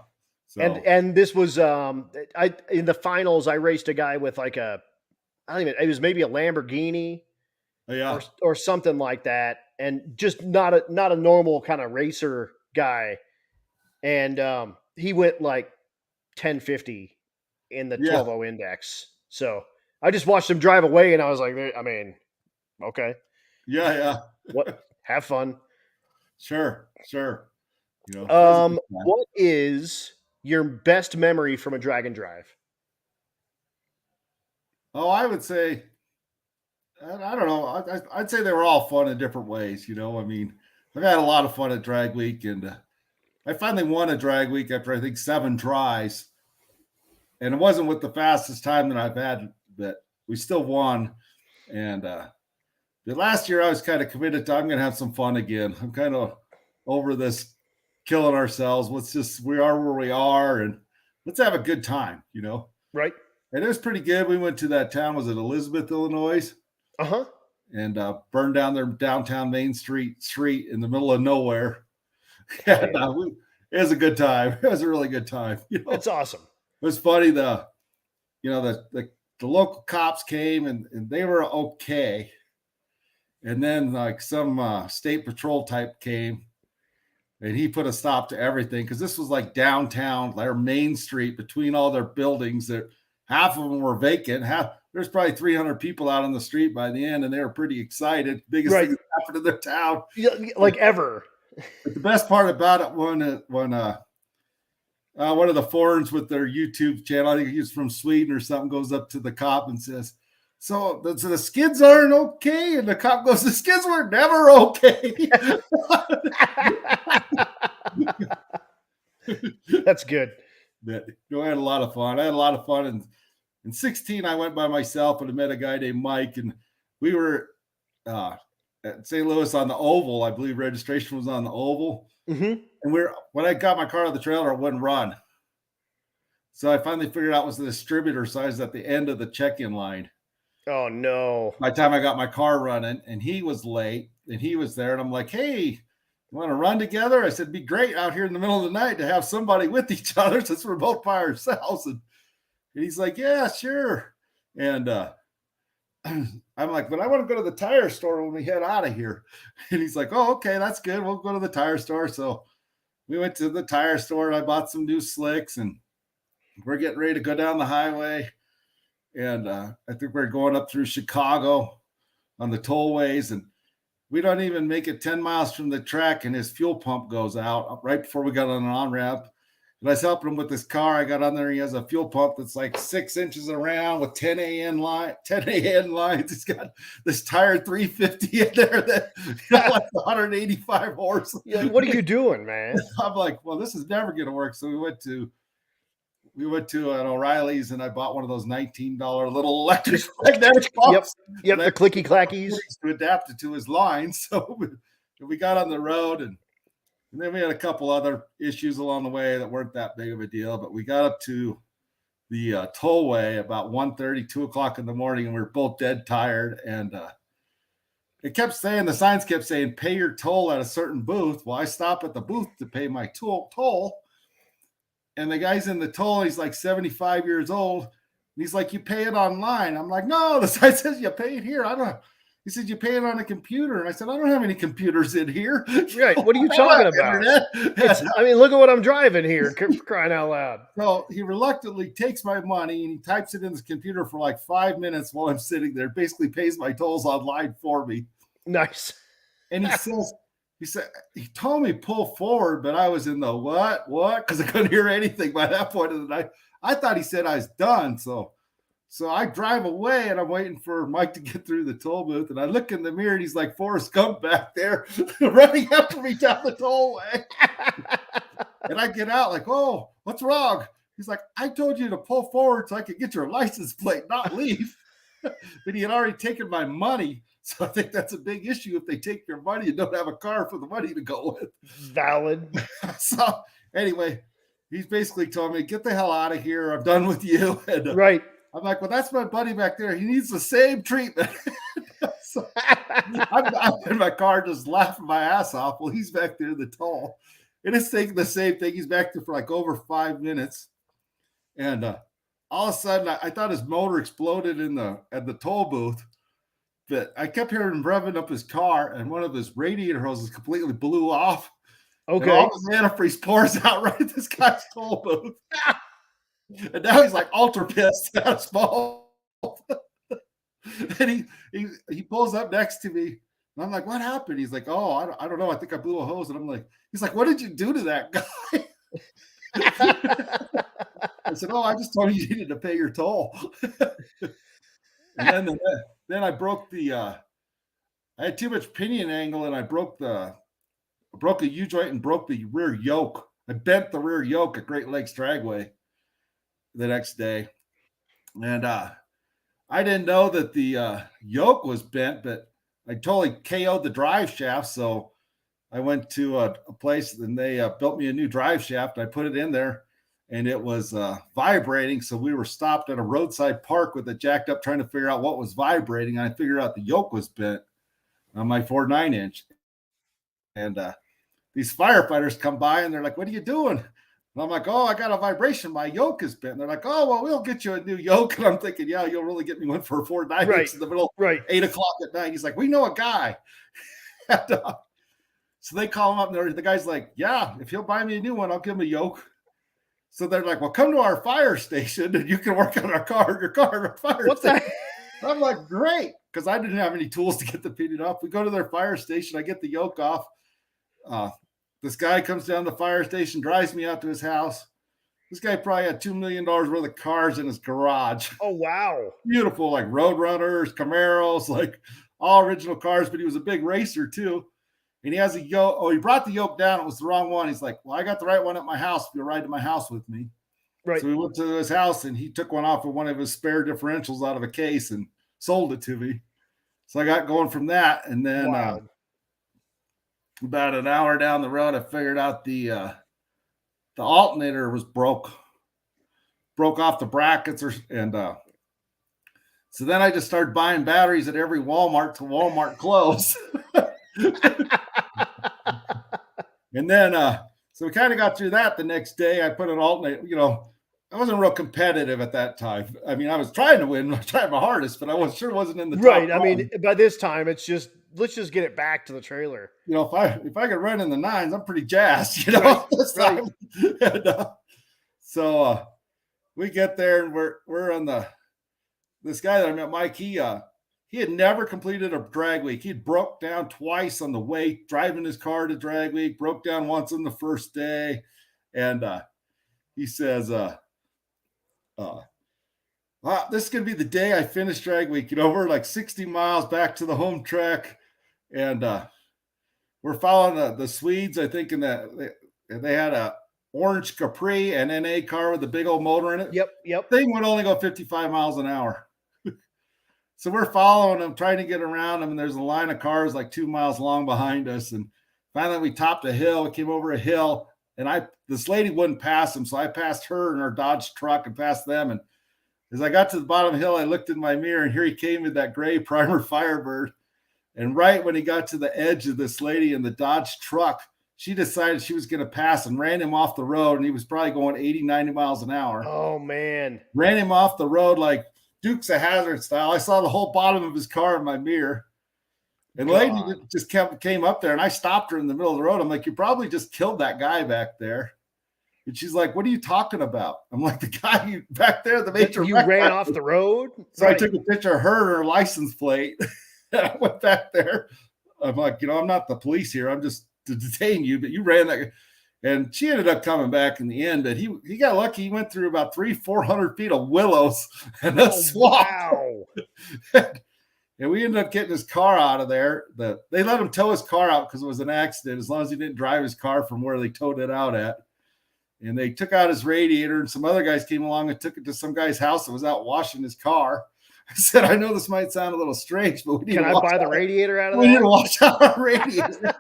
So, And this was I in the finals I raced a guy with like a I don't even it was maybe a Lamborghini yeah, or something like that, and just not a normal kind of racer guy. And he went like 1050 in the yeah, 12.0 index. So I just watched him drive away, and I was like, I mean, okay, yeah, yeah. what? Have fun. Sure, sure. That was a good time. What is your best memory from a drag and drive? Oh, I would say, I don't know. I'd say they were all fun in different ways. I mean, I've had a lot of fun at Drag Week, and I finally won a Drag Week after I think 7 tries, and it wasn't with the fastest time that I've had, but we still won. And the last year, I was kind of committed to I'm going to have some fun again. I'm kind of over this killing ourselves. We are where we are, and let's have a good time. Right? And it was pretty good. We went to that town, was it Elizabeth, Illinois? Uh huh. And burned down their downtown Main Street in the middle of nowhere. Hell And yeah, it was a good time. It was a really good time. that's It awesome. was funny. The local cops came, and they were okay. And then like some state patrol type came, and he put a stop to everything because this was like downtown, their Main Street between all their buildings. That half of them were vacant. There's probably 300 people out on the street by the end, and they were pretty excited. Biggest thing Right? that happened in their town. Yeah, like ever. But the best part about it, when one of the foreigners with their YouTube channel, I think he's from Sweden or something, goes up to the cop and says, so the skids aren't okay? And the cop goes, the skids were never okay. That's good. But I had a lot of fun. I had a lot of fun. And in 16, I went by myself and I met a guy named Mike. And we were at St. Louis on the Oval. I believe registration was on the Oval. Hmm. And when I got my car out of the trailer, it wouldn't run. So I finally figured out it was the distributor size at the end of the check-in line. Oh no. By the time I got my car running, and he was late, and he was there, and I'm like, hey, you want to run together? I said, it'd be great out here in the middle of the night to have somebody with each other since we're both by ourselves. And he's like, yeah, sure. And I'm like, but I want to go to the tire store when we head out of here. And he's like, oh, okay, that's good. We'll go to the tire store. So we went to the tire store and I bought some new slicks, and we're getting ready to go down the highway. And I think we're going up through Chicago on the tollways, and we don't even make it 10 miles from the track, and his fuel pump goes out right before we got on an on-ramp. And I was helping him with his car. I got on there. He has a fuel pump that's like 6 inches around with 10 AN lines. He's got this tire 350 in there that like 185 horse. You're like, what are you doing, man? I'm like, well, this is never going to work. So we went to an O'Reilly's, and I bought one of those $19 little electric magnetic pumps. Yep, the clicky clackies to adapt it to his line. So we got on the road, and then we had a couple other issues along the way that weren't that big of a deal. But we got up to the tollway about 1:30, 2 o'clock in the morning, and we were both dead tired. And the signs kept saying, pay your toll at a certain booth. Well, I stop at the booth to pay my toll. And the guy's in the toll, he's like 75 years old. And he's like, you pay it online. I'm like, no, the sign says you pay it here. I don't. He said, you pay it on a computer. And I said, I don't have any computers in here. Right. What are you talking about? I mean, look at what I'm driving here, crying out loud. So he reluctantly takes my money and he types it in his computer for like 5 minutes while I'm sitting there, basically pays my tolls online for me. Nice. And he told me pull forward, but I was in the what? Because I couldn't hear anything by that point of the night. I thought he said I was done. So I drive away, and I'm waiting for Mike to get through the toll booth. And I look in the mirror, and he's like Forrest Gump back there running after me down the tollway. And I get out like, oh, what's wrong? He's like, I told you to pull forward so I could get your license plate, not leave. But he had already taken my money. So I think that's a big issue if they take your money and don't have a car for the money to go with. Valid. So anyway, he's basically told me, get the hell out of here. I'm done with you. And, right. I'm like, well, that's my buddy back there. He needs the same treatment. So I'm in my car just laughing my ass off while he's back there in the toll. And it's taking the same thing. He's back there for like over 5 minutes. And all of a sudden, I thought his motor exploded at the toll booth. But I kept hearing him revving up his car, and one of his radiator hoses completely blew off. Okay. And all the antifreeze pours out right at this guy's toll booth. And now he's like ultra pissed out of small. And he pulls up next to me. And I'm like, what happened? He's like, oh, I don't know. I think I blew a hose. And I'm like, he's like, what did you do to that guy? I said, oh, I just told you needed to pay your toll. And then I broke I had too much pinion angle, and I broke a U-joint and broke the rear yoke. I bent the rear yoke at Great Lakes Dragway the next day. And I didn't know that the yoke was bent, but I totally KO'd the drive shaft. So I went to a place, and they built me a new drive shaft. I put it in there, and it was vibrating. So we were stopped at a roadside park with it jacked up, trying to figure out what was vibrating. And I figured out the yoke was bent on my 4.9 inch. And these firefighters come by, and they're like, what are you doing? And I'm like, oh, I got a vibration. My yoke is bent. And they're like, oh, well, we'll get you a new yoke. And I'm thinking, yeah, you'll really get me one for a 4.9 inch in the middle, 8 o'clock at night. He's like, we know a guy. And, so they call him up, and the guy's like, yeah, if he'll buy me a new one, I'll give him a yoke. So they're like, well, come to our fire station, and you can work on your car at our fire station. I'm like, great, because I didn't have any tools to get the pinion off. We go to their fire station. I get the yoke off. This guy comes down to the fire station, drives me out to his house. This guy probably had $2 million worth of cars in his garage. Oh, wow. Beautiful, like Roadrunners, Camaros, like all original cars, but he was a big racer too. And he has a yoke. Oh, he brought the yoke down. It was the wrong one. He's like, well, I got the right one at my house. If you'll ride to my house with me. Right. So we went to his house, and he took one off of one of his spare differentials out of a case and sold it to me. So I got going from that. And then about an hour down the road, I figured out the alternator was broke off the brackets, and So then I just started buying batteries at every Walmart till Walmart closed. And then, so we kind of got through that. The next day, I put an alternate. I wasn't real competitive at that time. I mean, I was trying to win, I was trying my hardest, but I wasn't in the top Right. I mean, run. by this time, it's just let's just get it back to the trailer. If I could run in the nines, I'm pretty jazzed. Right. This Right. time. And, so we get there, and we're on this guy that I met, Mike. He had never completed a drag week. He'd broke down twice on the way driving his car to drag week. Broke down once on the first day, and he says, wow, this is going to be the day I finish drag week. We're like 60 miles back to the home track, and we're following the Swedes, I think, in that they had a orange Capri and NA car with a big old motor in it. Yep. Yep. Thing would only go 55 miles an hour. So we're following them, trying to get around them, and there's a line of cars like 2 miles long behind us. And finally, we topped a hill. We came over a hill, and this lady wouldn't pass him, so I passed her in her Dodge truck and passed them. And as I got to the bottom of the hill, I looked in my mirror, and here he came with that gray primer Firebird. And right when he got to the edge of this lady in the Dodge truck, she decided she was going to pass and ran him off the road. And he was probably going 80, 90 miles an hour. Oh, man. Ran him off the road like Dukes of Hazzard style. I saw the whole bottom of his car in my mirror. And the lady just came up there, and I stopped her in the middle of the road. I'm like, you probably just killed that guy back there. And she's like, what are you talking about? I'm like, the guy back there, the major. You ran off the road? So right. I took a picture of her and her license plate. And I went back there. I'm like, I'm not the police here. I'm just to detain you, but you ran that. And she ended up coming back in the end, but he got lucky. He went through about 400 feet of willows and a swamp. Wow. And we ended up getting his car out of there. They let him tow his car out because it was an accident, as long as he didn't drive his car from where they towed it out at. And they took out his radiator, and some other guys came along and took it to some guy's house that was out washing his car. I said, I know this might sound a little strange, but we need Can to I buy the radiator out of that? We need to wash out our radiator.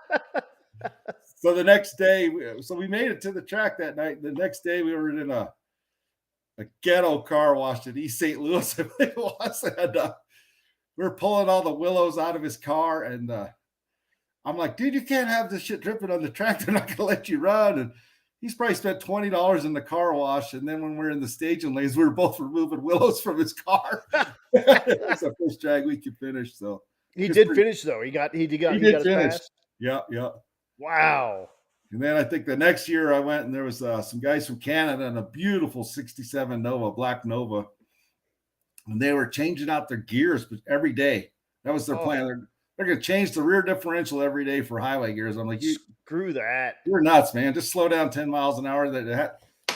So the next day, we made it to the track that night. The next day, we were in a ghetto car wash at East St. Louis. I believe it was. And, we were pulling all the willows out of his car, and I'm like, dude, you can't have this shit dripping on the track. They're not going to let you run. And he's probably spent $20 in the car wash. And then when we're in the staging lanes, we were both removing willows from his car. It's the first drag we could finish. So he did finish, though. He got his pass. Yeah. Wow. And then I think the next year I went, and there was some guys from Canada and a beautiful 67 Nova, black Nova. And they were changing out their gears every day. That was their plan. They're going to change the rear differential every day for highway gears. I'm like, screw that. You're nuts, man. Just slow down 10 miles an hour. They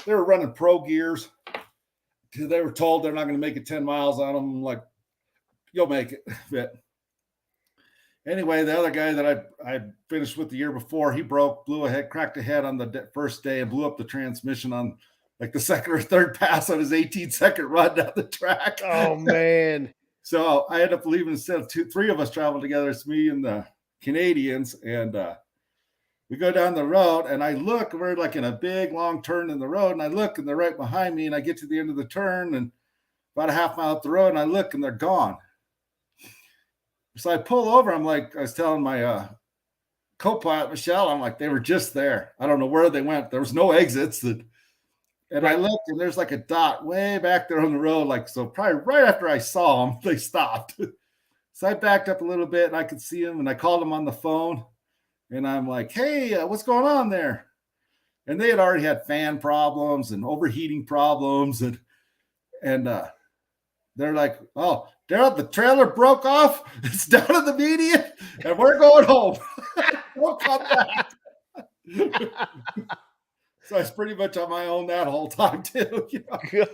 were running pro gears. They were told they're not going to make it 10 miles on them. I'm like, you'll make it. But anyway, the other guy that I finished with the year before, he cracked a head on the first day and blew up the transmission on like the second or third pass on his 18-second run down the track. Oh, man. So I ended up leaving instead of three of us traveled together. It's me and the Canadians. And we go down the road, and I look, we're like in a big, long turn in the road. And I look, and they're right behind me. And I get to the end of the turn and about a half mile up the road, and I look, and they're gone. So I pull over. I'm like, I was telling my co-pilot, Michelle, I'm like, they were just there. I don't know where they went. There was no exits. And I looked, and there's like a dot way back there on the road. Like, so probably right after I saw them, they stopped. So I backed up a little bit, and I could see them, and I called them on the phone. And I'm like, hey, what's going on there? And they had already had fan problems and overheating problems. And they're like, oh, Daryl, the trailer broke off. It's down in the median, and we're going home. We'll come back. So I was pretty much on my own that whole time, too. The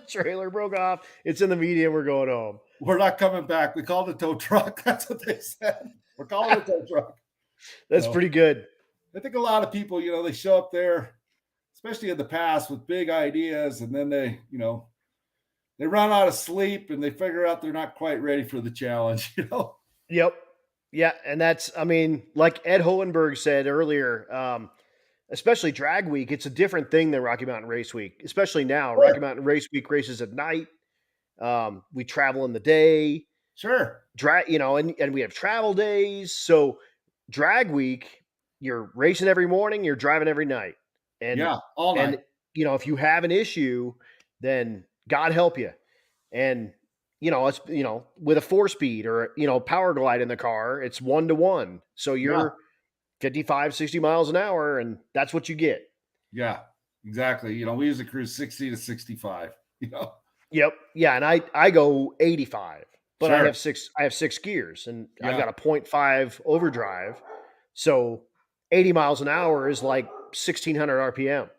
trailer broke off. It's in the median. We're going home. We're not coming back. We called a tow truck. That's what they said. We're calling a tow truck. That's pretty good. I think a lot of people, they show up there, especially in the past, with big ideas, and then they run out of sleep and they figure out they're not quite ready for the challenge, Yep. Yeah. And that's, like Ed Hohenberg said earlier, especially drag week, it's a different thing than Rocky Mountain Race Week, especially now. Sure. Rocky Mountain Race Week races at night. We travel in the day, Sure. and we have travel days. So drag week, you're racing every morning, you're driving every night. And Yeah, all night. and if you have an issue, then God help you. And it's with a 4-speed or power glide in the car, it's 1-to-1. So Yeah, you're 55, 60 miles an hour, and that's what you get. yeah, exactly. We usually cruise 60 to 65. Yep. Yeah, and I go 85, but Sure. I have six gears, and I've Yeah, got a .5 overdrive. So 80 miles an hour is like 1600 RPM.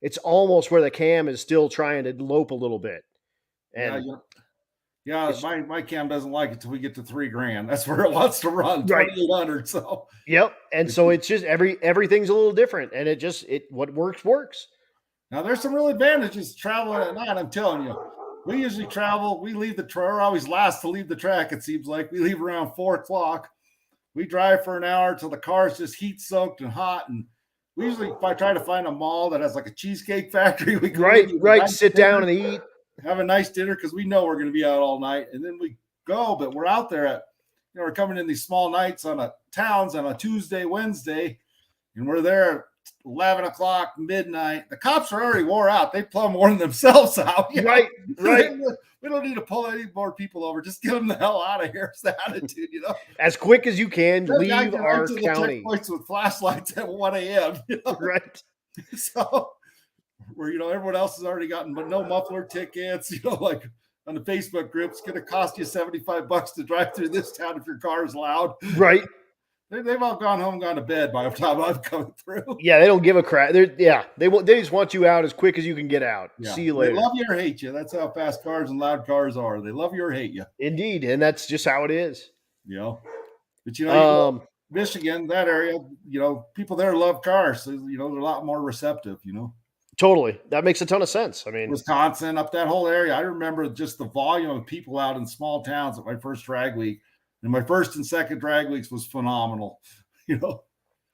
It's almost where the cam is still trying to lope a little bit. yeah, And yeah. it's My cam doesn't like it till we get to $3,000. That's where it wants to run, right. 2,800. So Yep. And it's so it's just everything's a little different, and what works. now there's some real advantages traveling at night. I'm telling you, we usually travel. We leave the track. We're always last to leave the track. It seems like we leave around 4 o'clock. We drive for an hour till the car's just heat soaked and hot. And we usually, if I try to find a mall that has like a cheesecake factory, we go in, Right. Sit down and eat. have a nice dinner because we know we're going to be out all night, and then we go. But we're out there at, we're coming in these small nights on towns on a Tuesday, Wednesday, and we're there at 11 o'clock, midnight. The cops are already wore out. They plumb worn themselves out. Right. We don't need to pull any more people over. Just get them the hell out of here. It's the attitude, As quick as you can, leave our to county. The checkpoints with flashlights at 1 a.m. Right. So where everyone else has already gotten no muffler tickets, like on the Facebook group, it's going to cost you $75 to drive through this town if your car is loud. Right. They've all gone home, gone to bed by the time I'm coming through. Yeah, they don't give a crap. They just want you out as quick as you can get out. Yeah. See you later. They love you or hate you. That's how fast cars and loud cars are. They love you or hate you. Indeed, and that's just how it is. But Michigan, that area, people there love cars. So, they're a lot more receptive. Totally, that makes a ton of sense. I mean, Wisconsin, up that whole area. I remember just the volume of people out in small towns at my first drag week. And my first and second drag weeks was phenomenal,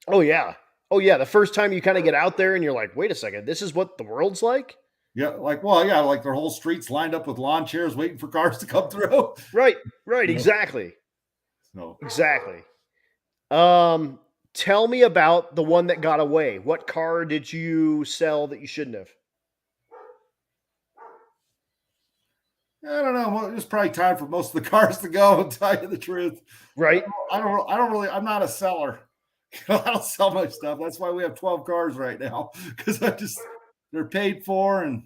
Oh yeah. The first time you kind of get out there and you're like, wait a second, this is what the world's like? Yeah, like their whole streets lined up with lawn chairs waiting for cars to come through. Right, exactly. So exactly. Tell me about the one that got away. What car did you sell that you shouldn't have? I don't know. Well, it's probably time for most of the cars to go, and tell you the truth. Right. I don't really, I'm not a seller. I don't sell my stuff. That's why we have 12 cars right now. Because they're paid for. And,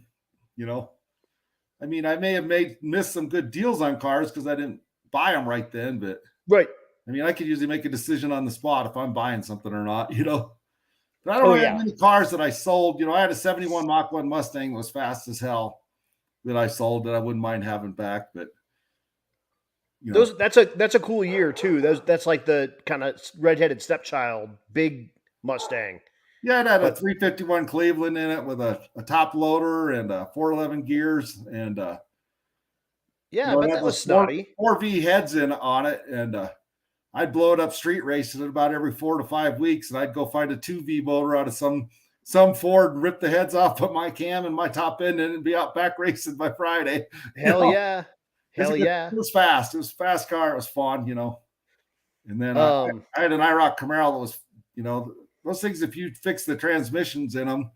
I may have missed some good deals on cars because I didn't buy them right then. But right. I could usually make a decision on the spot if I'm buying something or not, But I don't have many cars that I sold. I had a 71 Mach 1 Mustang that was fast as hell that I sold that I wouldn't mind having back. But that's a cool year too. That's like the kind of redheaded stepchild, big Mustang. Yeah, it had a 351 Cleveland in it with a top loader and 411 gears, and but that was snotty. 4V heads on it, and I'd blow it up street racing about every 4 to 5 weeks, and I'd go find a 2V motor out of some Ford and rip the heads off, put my cam and my top end in, and be out back racing by Friday. Hell yeah. It was fast. It was a fast car. It was fun, And then I had an IROC Camaro that was, those things, if you fix the transmissions in them,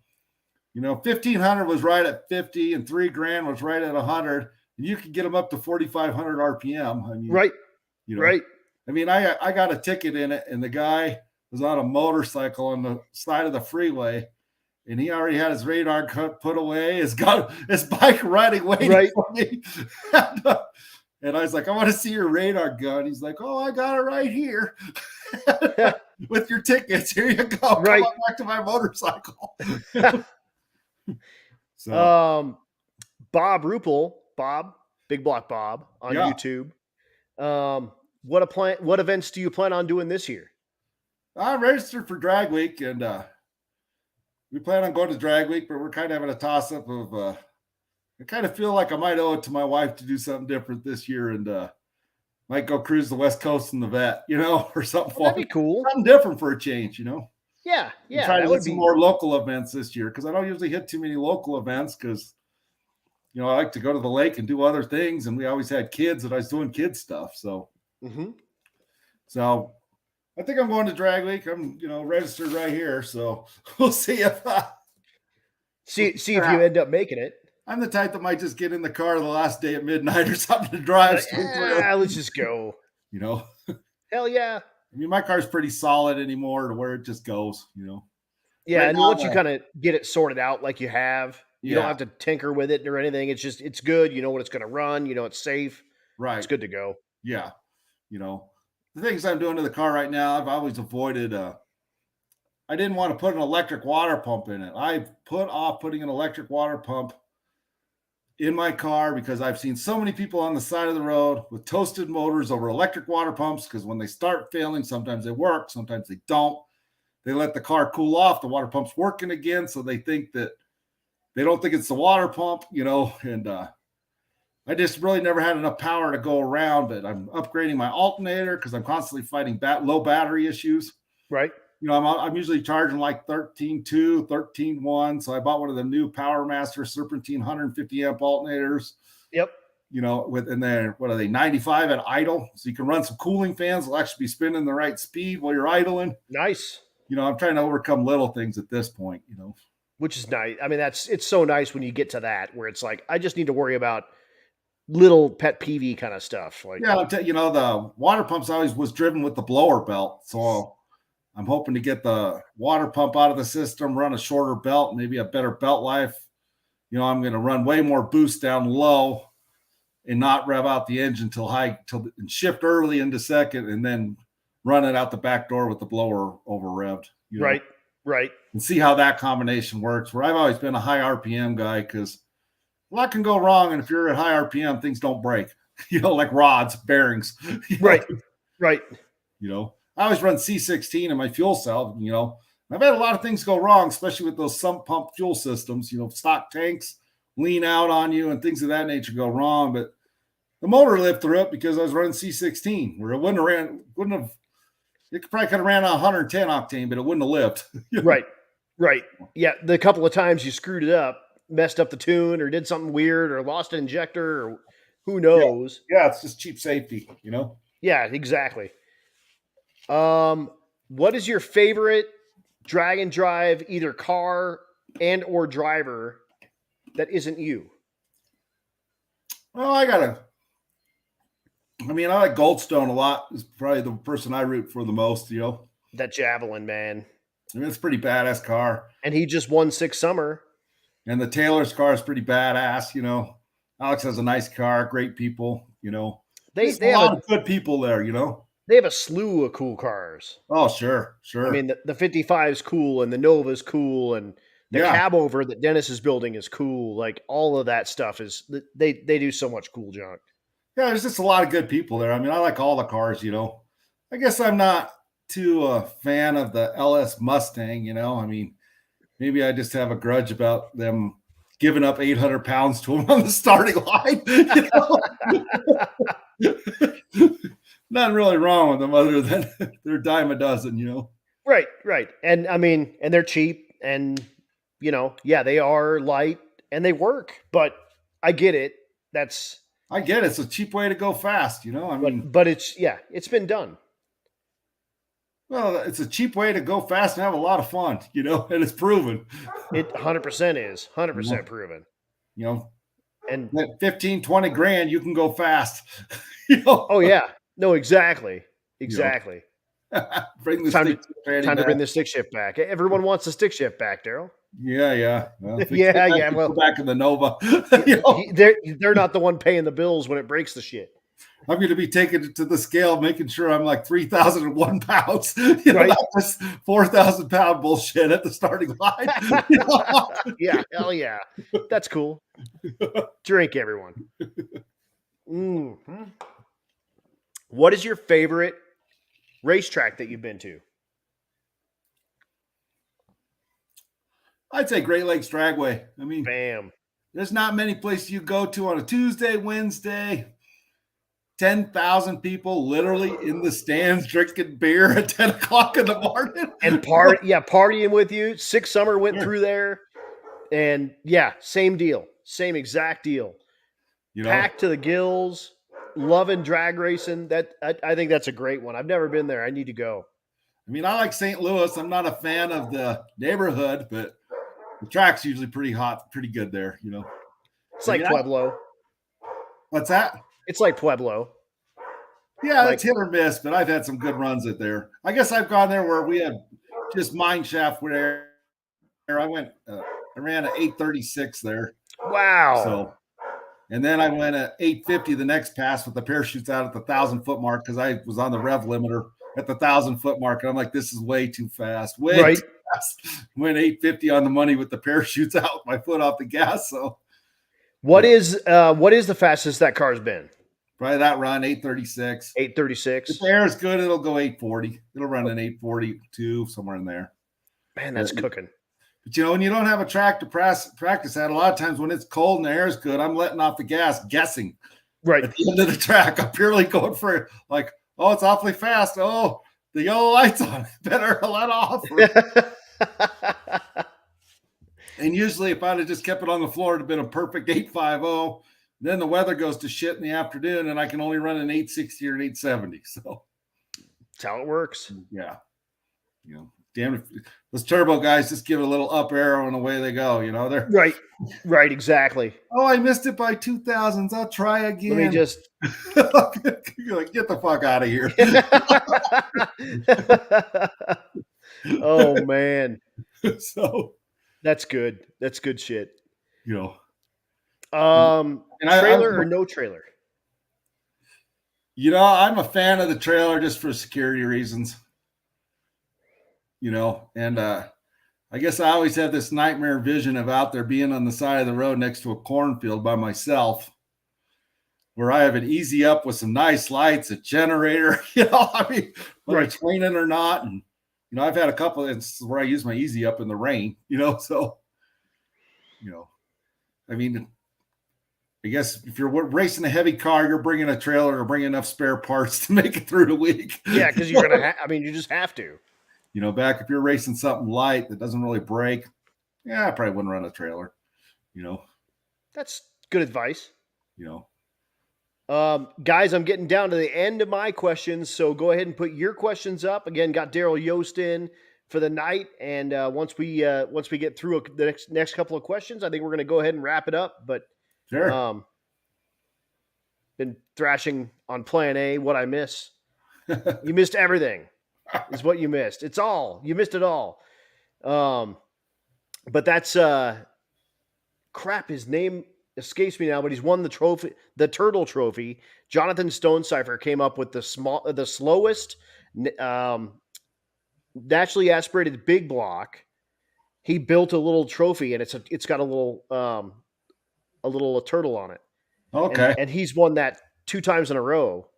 1,500 was right at 50 and $3,000 was right at 100. And you could get them up to 4,500 RPM. Right. Right. I got a ticket in it, and the guy was on a motorcycle on the side of the freeway, and he already had his radar put away. He's got his bike riding waiting for me. And I was like, I want to see your radar gun. He's like, oh, I got it right here. With your tickets. Here you go. Right. Come on back to my motorcycle. So Bob Rupel, Big Block Bob on YouTube. What events do you plan on doing this year? I registered for Drag Week, and we plan on going to Drag Week, but we're kind of having a toss-up of I kind of feel like I might owe it to my wife to do something different this year, and might go cruise the West Coast in the vet, or something fun. That'd be cool. Something different for a change, Yeah. Try to hit some more local events this year, because I don't usually hit too many local events, because I like to go to the lake and do other things. And we always had kids and I was doing kid stuff. So, so I think I'm going to Drag Week. I'm, registered right here. So we'll see if see if you end up making it. I'm the type that might just get in the car the last day at midnight or something to drive. Let's just go. Hell yeah. I mean, my car's pretty solid anymore to where it just goes, Yeah, right, and now, once you kind of get it sorted out like you have, you don't have to tinker with it or anything. It's good. You know what it's going to run. You know it's safe. Right. It's good to go. Yeah. The things I'm doing to the car right now, I've always avoided. I didn't want to put an electric water pump in it. I've put off putting an electric water pump in my car because I've seen so many people on the side of the road with toasted motors over electric water pumps because when they start failing, sometimes they work, sometimes they don't. They let the car cool off. The water pump's working again, so they think that they don't think it's the water pump, and I just really never had enough power to go around, but I'm upgrading my alternator because I'm constantly fighting low battery issues. Right. I'm usually charging like 13.2, 13.1. So I bought one of the new Power Master Serpentine 150 amp alternators. Yep. And then what are they, 95 at idle? So you can run some cooling fans. They'll actually be spinning the right speed while you're idling. Nice. I'm trying to overcome little things at this point, Which is nice. I mean, it's so nice when you get to that where it's like, I just need to worry about little pet peeve kind of stuff. Like, yeah, the water pumps always was driven with the blower belt. So I'm hoping to get the water pump out of the system, run a shorter belt, maybe a better belt life. I'm going to run way more boost down low and not rev out the engine till high, and shift early into second, and then run it out the back door with the blower over revved. Right. And see how that combination works. Where I've always been a high RPM guy because a lot can go wrong, and if you're at high RPM, things don't break. Like rods, bearings. Right. I always run C16 in my fuel cell, I've had a lot of things go wrong, especially with those sump pump fuel systems, stock tanks lean out on you and things of that nature go wrong. But the motor lived through it because I was running C16 where it it probably could have ran on 110 octane, but it wouldn't have lived. Right. Yeah. The couple of times you screwed it up, messed up the tune or did something weird or lost an injector or who knows. Yeah. It's just cheap safety, Yeah, exactly. What is your favorite drag and drive, either car and or driver that isn't you? Well, I like Goldstone a lot. Is probably the person I root for the most, That Javelin, man. It's a pretty badass car. And he just won 6 Summer. And the Taylor's car is pretty badass, Alex has a nice car, great people, They have a lot of good people there, They have a slew of cool cars. Oh, sure. I mean, the 55 is cool, and the Nova is cool, and the cab over that Dennis is building is cool. Like, all of that stuff is they do so much cool junk. Yeah, there's just a lot of good people there. I mean, I like all the cars. I guess I'm not too a fan of the LS Mustang. I mean, maybe I just have a grudge about them giving up 800 pounds to him on the starting line. Nothing really wrong with them other than they're a dime a dozen, Right. And I mean, and they're cheap and, they are light and they work, but I get it. I get it. It's a cheap way to go fast, but it's been done. Well, it's a cheap way to go fast and have a lot of fun, and it's proven. It 100% is 100% proven. And at 15, 20 grand, you can go fast. Oh yeah. No, exactly. Bring the time to bring the stick shift back. Everyone wants the stick shift back, Daryl. Yeah. Well, Well, back in the Nova. They're not the one paying the bills when it breaks the shit. I'm going to be taking it to the scale, making sure I'm like 3,001 pounds. Not this 4,000 pound bullshit at the starting line. Yeah, hell yeah. That's cool. Drink, everyone. Mm-hmm. What is your favorite racetrack that you've been to? I'd say Great Lakes Dragway. I mean, bam. There's not many places you go to on a Tuesday, Wednesday. 10,000 people literally in the stands drinking beer at 10 o'clock in the morning. And partying with you. 6 Summer went through there. And same deal. Same exact deal. You know, Packed to the gills, loving drag racing. I think that's a great one. I've never been there. I need to go. I mean, I like St. Louis. I'm not a fan of the neighborhood, but the track's usually pretty hot, pretty good there. You know, It's I like mean, Pueblo. what's that? It's like Pueblo. Yeah, Like it's hit or miss, but I've had some good runs at there. I guess I've gone there where we had just mine shaft where I went. I ran at 836 there. wow. So, and then I went at 850 the next pass with the parachutes out at the 1,000-foot mark because I was on the rev limiter at the 1,000-foot mark, and I'm like, this is way too fast, way too fast. Went 850 on the money with the parachutes out, my foot off the gas. So, what is the fastest that car's been? probably that run 836. 836. If the air is good, it'll go 840. It'll run an 842 somewhere in there. Man, that's cooking. But you know, when you don't have a track to practice at, a lot of times when it's cold and the air is good, I'm letting off the gas, guessing. Right. At the end of the track, I'm purely going for like, oh, it's awfully fast. Oh, the yellow light's on. Better let off. And usually, if I'd have just kept it on the floor, it'd have been a perfect 850. Then the weather goes to shit in the afternoon, and I can only run an 860 or an 870. So that's how it works. Yeah, you know, damn it, those turbo guys just give it a little up arrow and away they go. You know, they're right, exactly. Oh, I missed it by 2000s. I'll try again. Let me just You're like, get the fuck out of here. Oh man. So that's good. That's good shit. You know. Trailer or no trailer? You know, I'm a fan of the trailer just for security reasons. You know, and I guess I always have this nightmare vision of out there being on the side of the road next to a cornfield by myself, where I have an easy up with some nice lights, a generator, you know, I mean, whether it's raining or not. And, you know, I've had a couple of instances where I use my easy up in the rain, you know, so, you know, I mean, I guess if you're racing a heavy car, you're bringing a trailer or bringing enough spare parts to make it through the week. Yeah, because you're going to you just have to. You know, back if you're racing something light that doesn't really break, yeah, I probably wouldn't run a trailer, you know. That's good advice. You know. Guys, I'm getting down to the end of my questions, so go ahead and put your questions up. Again, got Daryl Yost in for the night, and once we get through the next couple of questions, I think we're going to go ahead and wrap it up. But sure. Been thrashing on Plan A. What I miss? You missed everything. Is what you missed. It's all. You missed it all. But that's crap. His name escapes me now, but he's won the trophy, the Turtle Trophy. Jonathan Stonecipher came up with the slowest naturally aspirated big block. He built a little trophy, and it's got a little turtle on it. Okay. And he's won that 2 times in a row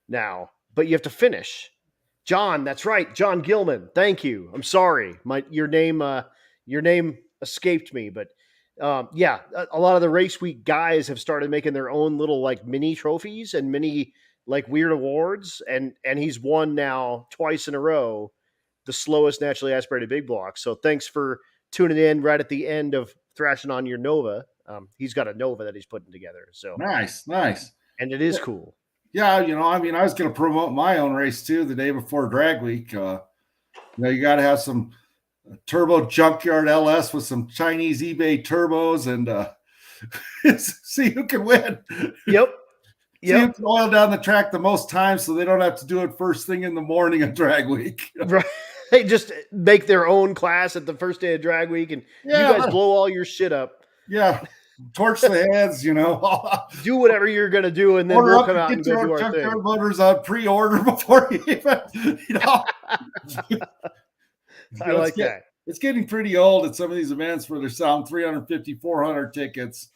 now, but you have to finish. John, that's right. John Gilman. Thank you. I'm sorry. Your name escaped me, but yeah, a lot of the race week guys have started making their own little like mini trophies and mini like weird awards, and he's won now 2 in a row the slowest naturally aspirated big block. So thanks for tuning in right at the end of thrashing on your Nova. He's got a Nova that he's putting together. So nice. And it is cool. Yeah, you know, I mean, I was going to promote my own race too the day before drag week. You know, you got to have some turbo junkyard LS with some Chinese eBay turbos and see who can win. Yep. See who can oil down the track the most times so they don't have to do it first thing in the morning of drag week. Right. They just make their own class at the first day of drag week, and you guys blow all your shit up. Yeah. Torch the heads, you know. Do whatever you're going to do, and then we'll come out and go do our thing. Motors on pre-order before you even, you know. I like that. It's getting pretty old at some of these events where they're selling 350, 400 tickets,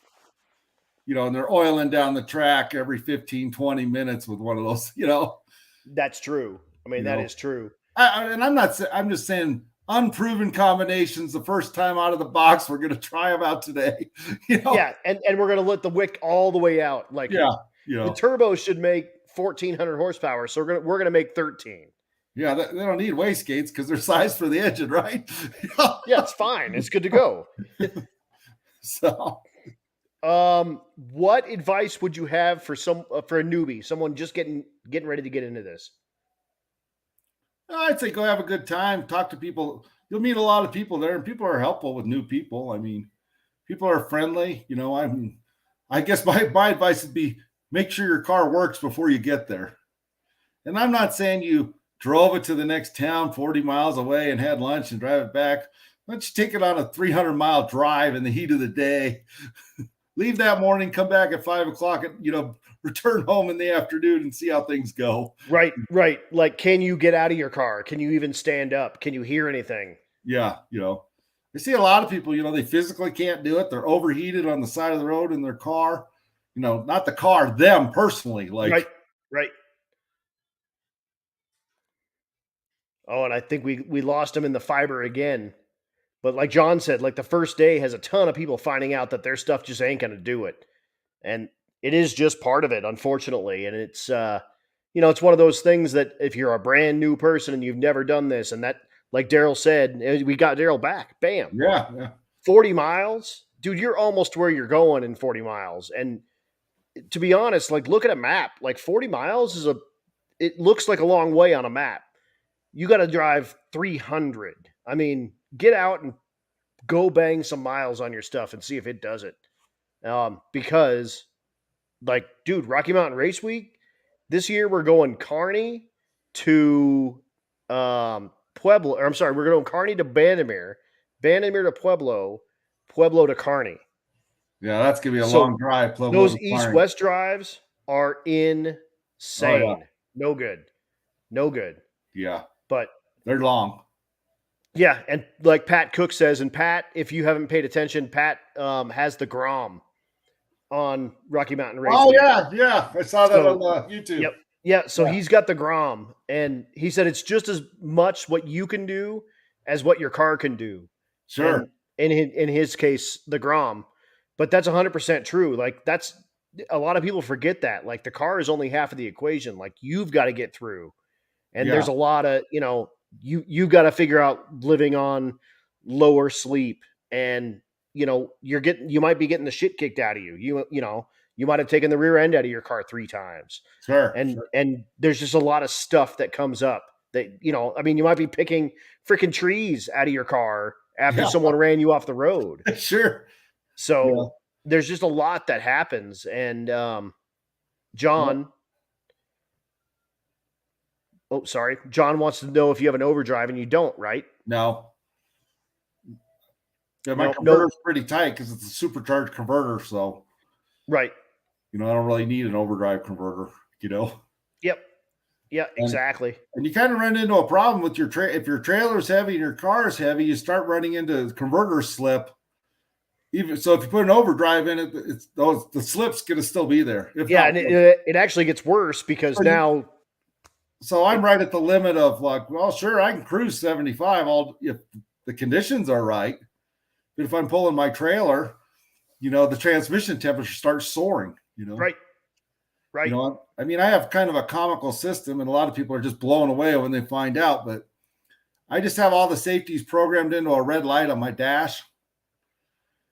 you know, and they're oiling down the track every 15, 20 minutes with one of those, you know. That's true. I mean, that is true. And I'm just saying unproven combinations the first time out of the box. We're going to try them out today. You know? Yeah, and we're going to let the wick all the way out. Like, you know, the turbo should make 1,400 horsepower, so we're going to make 13. Yeah, they don't need wastegates because they're sized for the engine, right? Yeah, it's fine. It's good to go. So, What advice would you have for for a newbie, someone just getting ready to get into this? I'd say go have a good time, talk to people. You'll meet a lot of people there, and people are helpful with new people. I mean, people are friendly. I guess my advice would be make sure your car works before you get there. And I'm not saying you drove it to the next town 40 miles away and had lunch and drive it back. Why don't you take it on a 300-mile drive in the heat of the day? Leave that morning, come back at 5 o'clock, and return home in the afternoon and see how things go. Right, right. Like, can you get out of your car? Can you even stand up? Can you hear anything? Yeah, I see a lot of people, they physically can't do it. They're overheated on the side of the road in their car. Not the car, them personally. Right, Like, right. Oh, and I think we lost him in the fiber again. But like John said, like the first day has a ton of people finding out that their stuff just ain't going to do it. And it is just part of it, unfortunately. And it's it's one of those things that if you're a brand new person and you've never done this, and that, like Daryl said, we got Daryl back. Bam. yeah, yeah, 40 miles? Dude, you're almost where you're going in 40 miles. And to be honest, like look at a map. Like 40 miles it looks like a long way on a map. You got to drive 300. I mean, get out and go bang some miles on your stuff and see if it does it. Because, like, dude, Rocky Mountain Race Week this year we're going Kearney to Pueblo. Or I'm sorry, we're going Kearney to Bandimere, Bandimere to Pueblo, Pueblo to Kearney. yeah. That's gonna be a So long drive. Pueblo those to Kearney. east-west drives are insane. Oh yeah, No good, no good. yeah. But They're long. yeah, and like Pat Cook says, and Pat, if you haven't paid attention, Pat has the Grom on Rocky Mountain Race Oh Week. yeah, yeah. I saw that on YouTube. Yep. Yeah, so Yeah. he's got the Grom, and he said it's just as much what you can do as what your car can do. Sure. And in his case, the Grom. But that's 100% true. Like that's a lot of people forget that. Like the car is only half of the equation. Like you've got to get through. And Yeah. there's a lot of, you got to figure out living on lower sleep, and you might be getting the shit kicked out of you. You might have taken the rear end out of your car 3 times. Sure. And Sure. and there's just a lot of stuff that comes up that, I mean, you might be picking freaking trees out of your car after Yeah. someone ran you off the road. Sure. So Yeah. there's just a lot that happens. And Yeah. John, oh, sorry. John wants to know if you have an overdrive, and you don't, right? No. Yeah, my No, converter's pretty tight because it's a supercharged converter. So, right. I don't really need an overdrive converter, Yep. Yeah, And exactly. and you kind of run into a problem with your if your trailer's heavy and your car is heavy, you start running into converter slip. Even so, if you put an overdrive in it, the slip's gonna still be there. If Yeah, not, and it actually gets worse because now so I'm right at the limit of like, well, sure, I can cruise 75 all if the conditions are right. But if I'm pulling my trailer, the transmission temperature starts soaring, right, right. I mean, I have kind of a comical system, and a lot of people are just blown away when they find out, but I just have all the safeties programmed into a red light on my dash.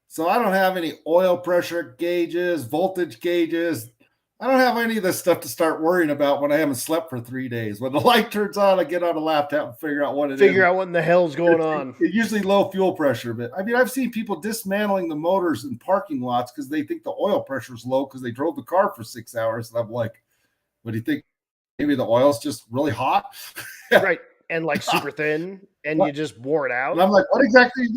So I don't have any oil pressure gauges, voltage gauges. I don't have any of this stuff to start worrying about when I haven't slept for 3 days. When the light turns on, I get on a laptop and figure out what it is. Figure out what in the hell's going on. It's usually low fuel pressure, but I mean, I've seen people dismantling the motors in parking lots because they think the oil pressure is low because they drove the car for 6 hours. And I'm like, what do you think? Maybe the oil's just really hot? Right. And like super thin, and you just wore it out. And I'm like, what exactly are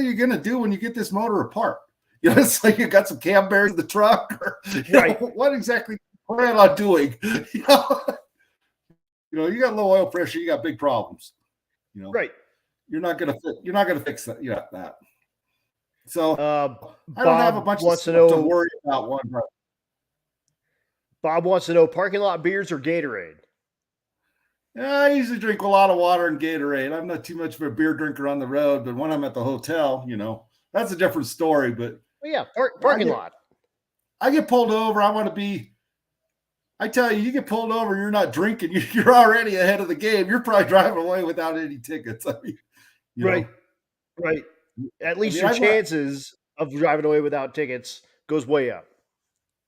you going to do when you get this motor apart? It's like you got some cam bearings in the truck. Or, right. What exactly do you plan on doing? You got low oil pressure, you got big problems. Right. You're not gonna fix that. That. So I don't Bob have a bunch of wants to stuff know. to worry about. Bob wants to know parking lot beers or Gatorade. Yeah, I usually drink a lot of water and Gatorade. I'm not too much of a beer drinker on the road, but when I'm at the hotel, that's a different story. But well, yeah, parking lot. I get pulled over. I tell you, you get pulled over, you're not drinking. You're already ahead of the game. You're probably driving away without any tickets. I mean, right. At least your chances of driving away without tickets goes way up.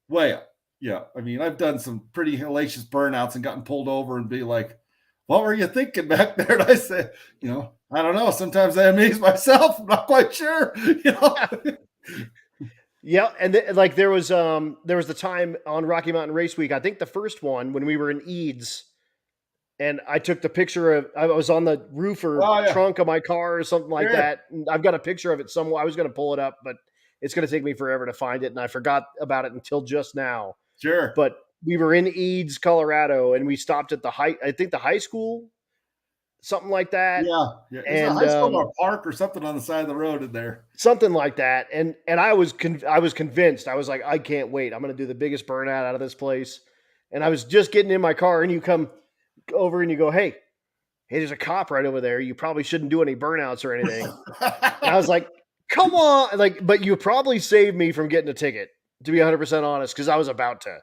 Way up. Yeah. I mean, I've done some pretty hellacious burnouts and gotten pulled over and be like, what were you thinking back there? And I said, I don't know. Sometimes I amaze myself. I'm not quite sure. Yeah, and like there was the time on Rocky Mountain Race Week. I think the first one when we were in Eads, and I took the picture of I was on the roof or Oh, yeah. trunk of my car or something like Sure. that. And I've got a picture of it somewhere. I was going to pull it up, but it's going to take me forever to find it, and I forgot about it until just now. Sure. But we were in Eads, Colorado, and we stopped at I think the high school, something like that. Yeah. Yeah. It's a And high school or a park or something on the side of the road in there. something like that. And I was convinced. I was like, I can't wait. I'm going to do the biggest burnout out of this place. And I was just getting in my car, and you come over and you go, hey, there's a cop right over there. You probably shouldn't do any burnouts or anything. And I was like, come on. Like, but you probably saved me from getting a ticket, to be 100% honest, because I was about to.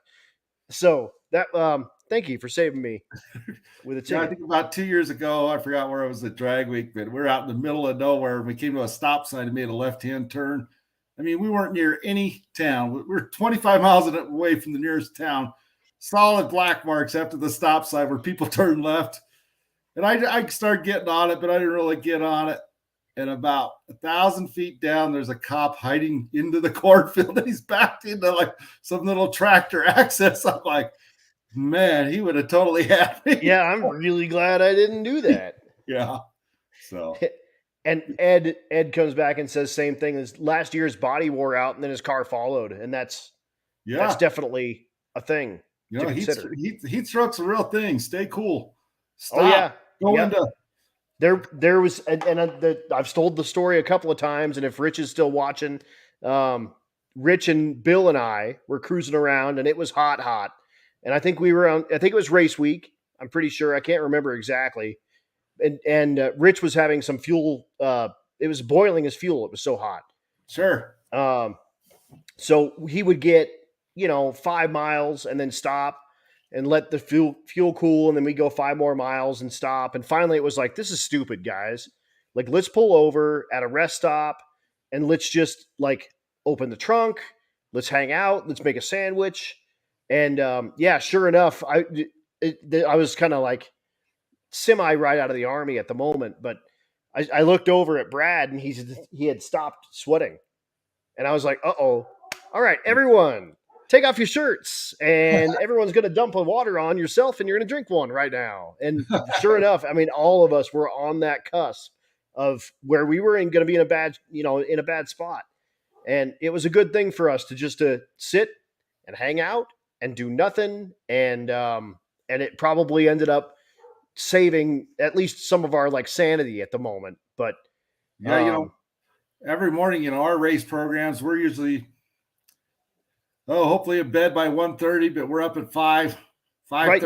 So that, thank you for saving me with a ticket. Yeah, I think about 2 years ago, I forgot where I was at drag week, but we're out in the middle of nowhere. We came to a stop sign and made a left-hand turn. I mean, we weren't near any town. We were 25 miles away from the nearest town. Solid black marks after the stop sign where people turn left. And I started getting on it, but I didn't really get on it. And about 1,000 feet down, there's a cop hiding into the cornfield, and he's backed into like some little tractor access. I'm like, man, he would have totally had me. Yeah, I'm really glad I didn't do that. Yeah. So. And Ed comes back and says same thing as last year's body wore out, and then his car followed, and that's definitely a thing to consider. Heat stroke's a real thing. Stay cool. Stop. Oh yeah, Go into. There was, I've told the story a couple of times, and if Rich is still watching, Rich and Bill and I were cruising around, and it was hot, and I think we were on. I think it was race week. I'm pretty sure. I can't remember exactly. And Rich was having some fuel. It was boiling his fuel. It was so hot. Sure. So he would get 5 miles and then stop and let the fuel cool, and then we go 5 more miles and stop. And finally, it was like, this is stupid, guys. Like, let's pull over at a rest stop and let's just like open the trunk. Let's hang out. Let's make a sandwich. And sure enough, I was kind of like semi right out of the army at the moment, but I looked over at Brad, and he had stopped sweating, and I was like, uh-oh, all right, everyone, take off your shirts, and everyone's going to dump a water on yourself, and you're going to drink one right now. And sure enough, I mean, all of us were on that cusp of where we were going to be in a bad spot. And it was a good thing for us to sit and hang out and do nothing. And it probably ended up saving at least some of our like sanity at the moment. But yeah, every morning, our race programs, we're usually hopefully in bed by 1:30, but we're up at 5:30. Right.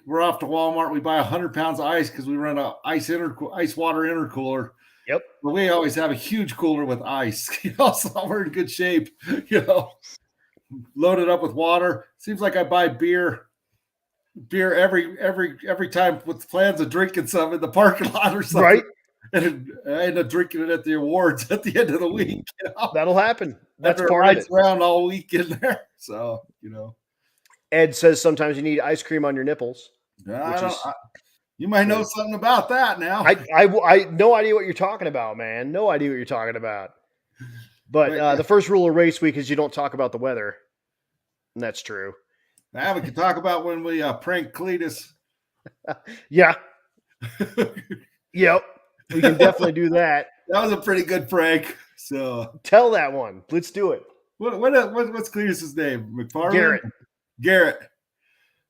We're off to Walmart. We buy 100 pounds of ice because we run a ice water intercooler. Yep. But we always have a huge cooler with ice. So we're in good shape. Loaded up with water. Seems like I buy beer every time with plans of drinking some in the parking lot or something. Right. And I end up drinking it at the awards at the end of the week. That'll happen. That's part of it. Around all week in there. So, Ed says sometimes you need ice cream on your nipples. You might know something about that now. I no idea what you're talking about, man. No idea what you're talking about. But the first rule of race week is you don't talk about the weather. And that's true. Now we can talk about when we pranked Cletus. Yeah. Yep. We can definitely do that. That was a pretty good prank. So tell that one. Let's do it. What's Cletus's name? McFarland? Garrett.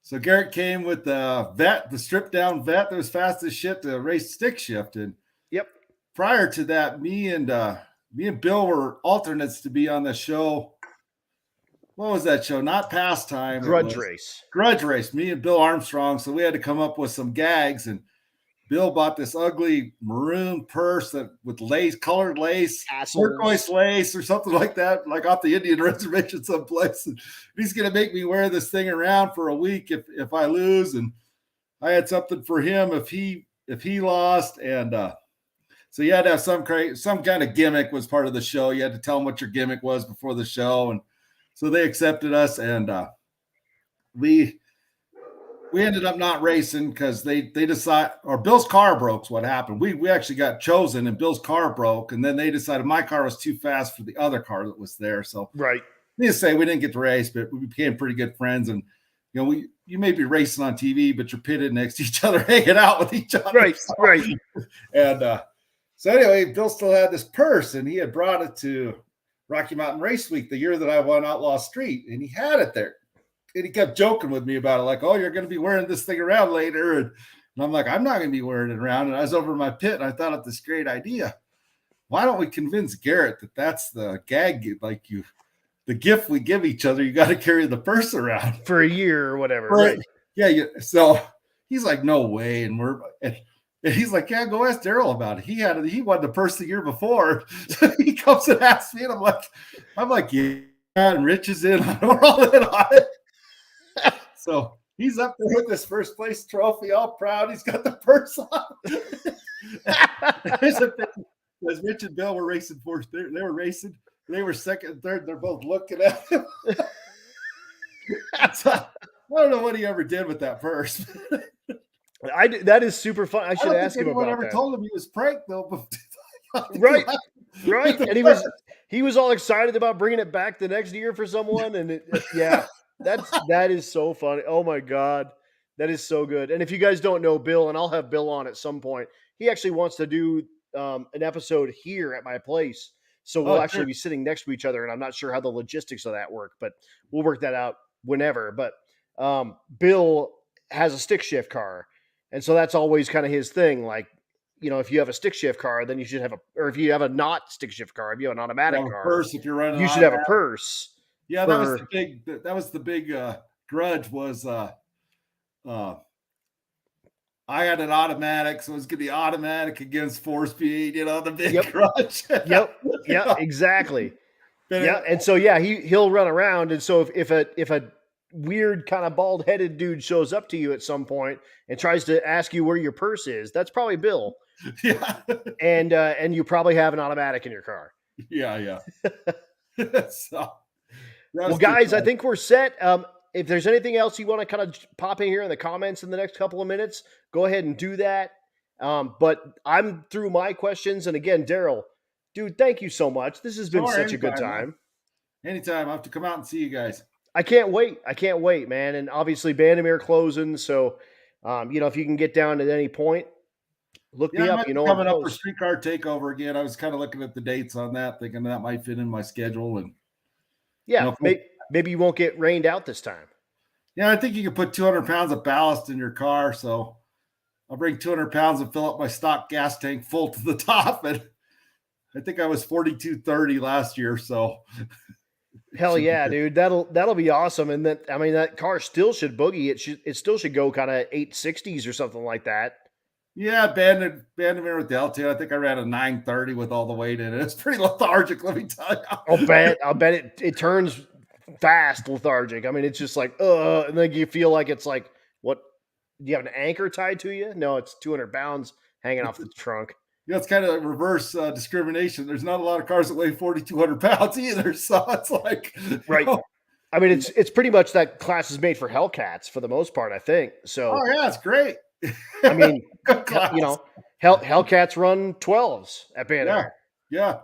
So Garrett came with the stripped down vet that was fast as shit to race stick shift. And yep. Prior to that, me and Bill were alternates to be on the show. What was that show? Not Pastime. Grudge Race. Grudge Race. Me and Bill Armstrong. So we had to come up with some gags, and Bill bought this ugly maroon purse with colored lace, turquoise lace or something like that, like off the Indian reservation someplace. And he's going to make me wear this thing around for a week if I lose. And I had something for him if he lost. And So you had to have some kind of gimmick was part of the show. You had to tell them what your gimmick was before the show, and so they accepted us, and we ended up not racing because they decided, or Bill's car broke. What happened? We actually got chosen, and Bill's car broke, and then they decided my car was too fast for the other car that was there. So right. Needless to say, we didn't get to race, but we became pretty good friends. And you may be racing on TV, but you're pitted next to each other, hanging out with each other. Right, so, right. And so anyway, Bill still had this purse, and he had brought it to Rocky Mountain Race Week the year that I won Outlaw Street, and he had it there. And he kept joking with me about it, like, "Oh, you're going to be wearing this thing around later." And I'm like, "I'm not going to be wearing it around." And I was over in my pit, and I thought of this great idea. Why don't we convince Garrett that that's the gag, like the gift we give each other? You got to carry the purse around for a year or whatever. Right. Yeah. So he's like, "No way." And he's like, "Yeah, go ask Daryl about it. He won the purse the year before." So he comes and asks me, and I'm like, "Yeah." And Rich is in. We're all in on it. So he's up there with this first place trophy, all proud. He's got the purse on. There's a thing, as Rich and Bill were racing first. They were racing. They were second and third. They're both looking at him. So, I don't know what he ever did with that purse. That is super fun. I should ask him about that. Anyone ever told him he was pranked though? Right. And he was all excited about bringing it back the next year for someone, and that is so funny. Oh my God, that is so good. And if you guys don't know Bill, and I'll have Bill on at some point, he actually wants to do an episode here at my place. So we'll actually be sitting next to each other, and I'm not sure how the logistics of that work, but we'll work that out whenever. But Bill has a stick shift car, and so that's always kind of his thing. Like, if you have a stick shift car, then you should have or if you have a not stick shift car, if you have an automatic car, purse, if you're running, you should have a purse. Yeah, that was the big grudge was I had an automatic, so it was going to be automatic against 4-speed, the big grudge. Yep, exactly. Yeah, and so he'll run around, and so if a weird kind of bald-headed dude shows up to you at some point and tries to ask you where your purse is, that's probably Bill. Yeah. And you probably have an automatic in your car. Yeah. So, well, guys, I think we're set. If there's anything else you want to kind of pop in here in the comments in the next couple of minutes, go ahead and do that. But I'm through my questions. And again, Daryl, dude, thank you so much. This has been such a good time. Anytime. I have to come out and see you guys. I can't wait, man. And obviously Bandamere closing. So, if you can get down at any point, look me up. Coming up for Streetcar Takeover again. I was kind of looking at the dates on that, thinking that might fit in my schedule. And maybe you won't get rained out this time. Yeah, I think you can put 200 pounds of ballast in your car. So I'll bring 200 pounds and fill up my stock gas tank full to the top. And I think I was 4230 last year. So hell yeah, dude. That'll be awesome. And that car still should boogie. It still should go kind of 860s or something like that. Yeah, Bandamere with the L2. I think I ran a 930 with all the weight in it. It's pretty lethargic, let me tell you. I'll bet it turns fast lethargic. I mean, it's just like, and then you feel like it's like, what? Do you have an anchor tied to you? No, it's 200 pounds hanging off the trunk. It's kind of reverse discrimination. There's not a lot of cars that weigh 4,200 pounds either. So it's like, right. I mean, it's pretty much that class is made for Hellcats for the most part, I think. So, oh yeah, it's great. I mean, Hellcats run 12s at Bandamere. Yeah.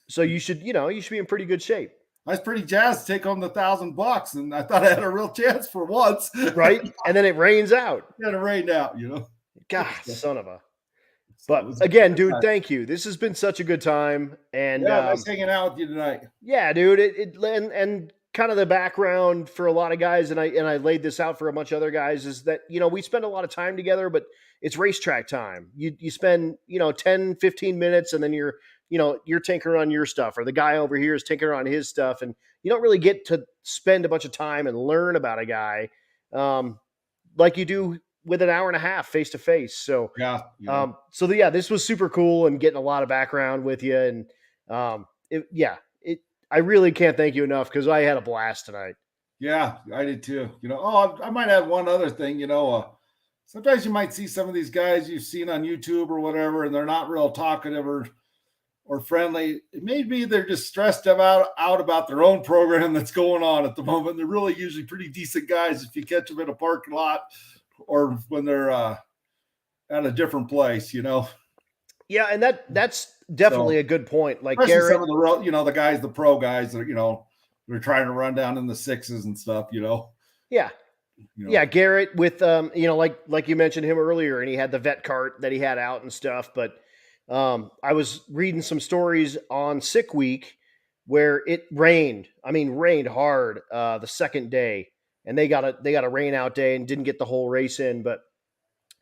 So you should be in pretty good shape. I was pretty jazzed to take home the $1,000, and I thought I had a real chance for once. Right, and then it rains out. Yeah, it rained out. God, son of a. But again, dude, thank you. This has been such a good time, and nice hanging out with you tonight. Yeah, dude. And kind of the background for a lot of guys, and I laid this out for a bunch of other guys, is that we spend a lot of time together, but it's racetrack time. You spend 10, 15 minutes, and then you're tinkering on your stuff, or the guy over here is tinkering on his stuff, and you don't really get to spend a bunch of time and learn about a guy like you do with an hour and a half face to face. So this was super cool, and getting a lot of background with you, and I really can't thank you enough, because I had a blast tonight. Yeah, I did too. I might add one other thing. sometimes you might see some of these guys you've seen on YouTube or whatever, and they're not real talkative or friendly. It may be they're just stressed out about their own program that's going on at the moment. They're really usually pretty decent guys if you catch them in a parking lot or when they're at a different place, you know. Yeah, and that's definitely So, a good point. Like especially Garrett, some of the real, the guys, the pro guys that, they're trying to run down in the sixes and stuff, yeah, you know. yeah, Garrett with like you mentioned him earlier, and he had the vet cart that he had out and stuff. But I was reading some stories on sick week where it rained. I mean, rained hard the second day, and they got a rain out day and didn't get the whole race in. But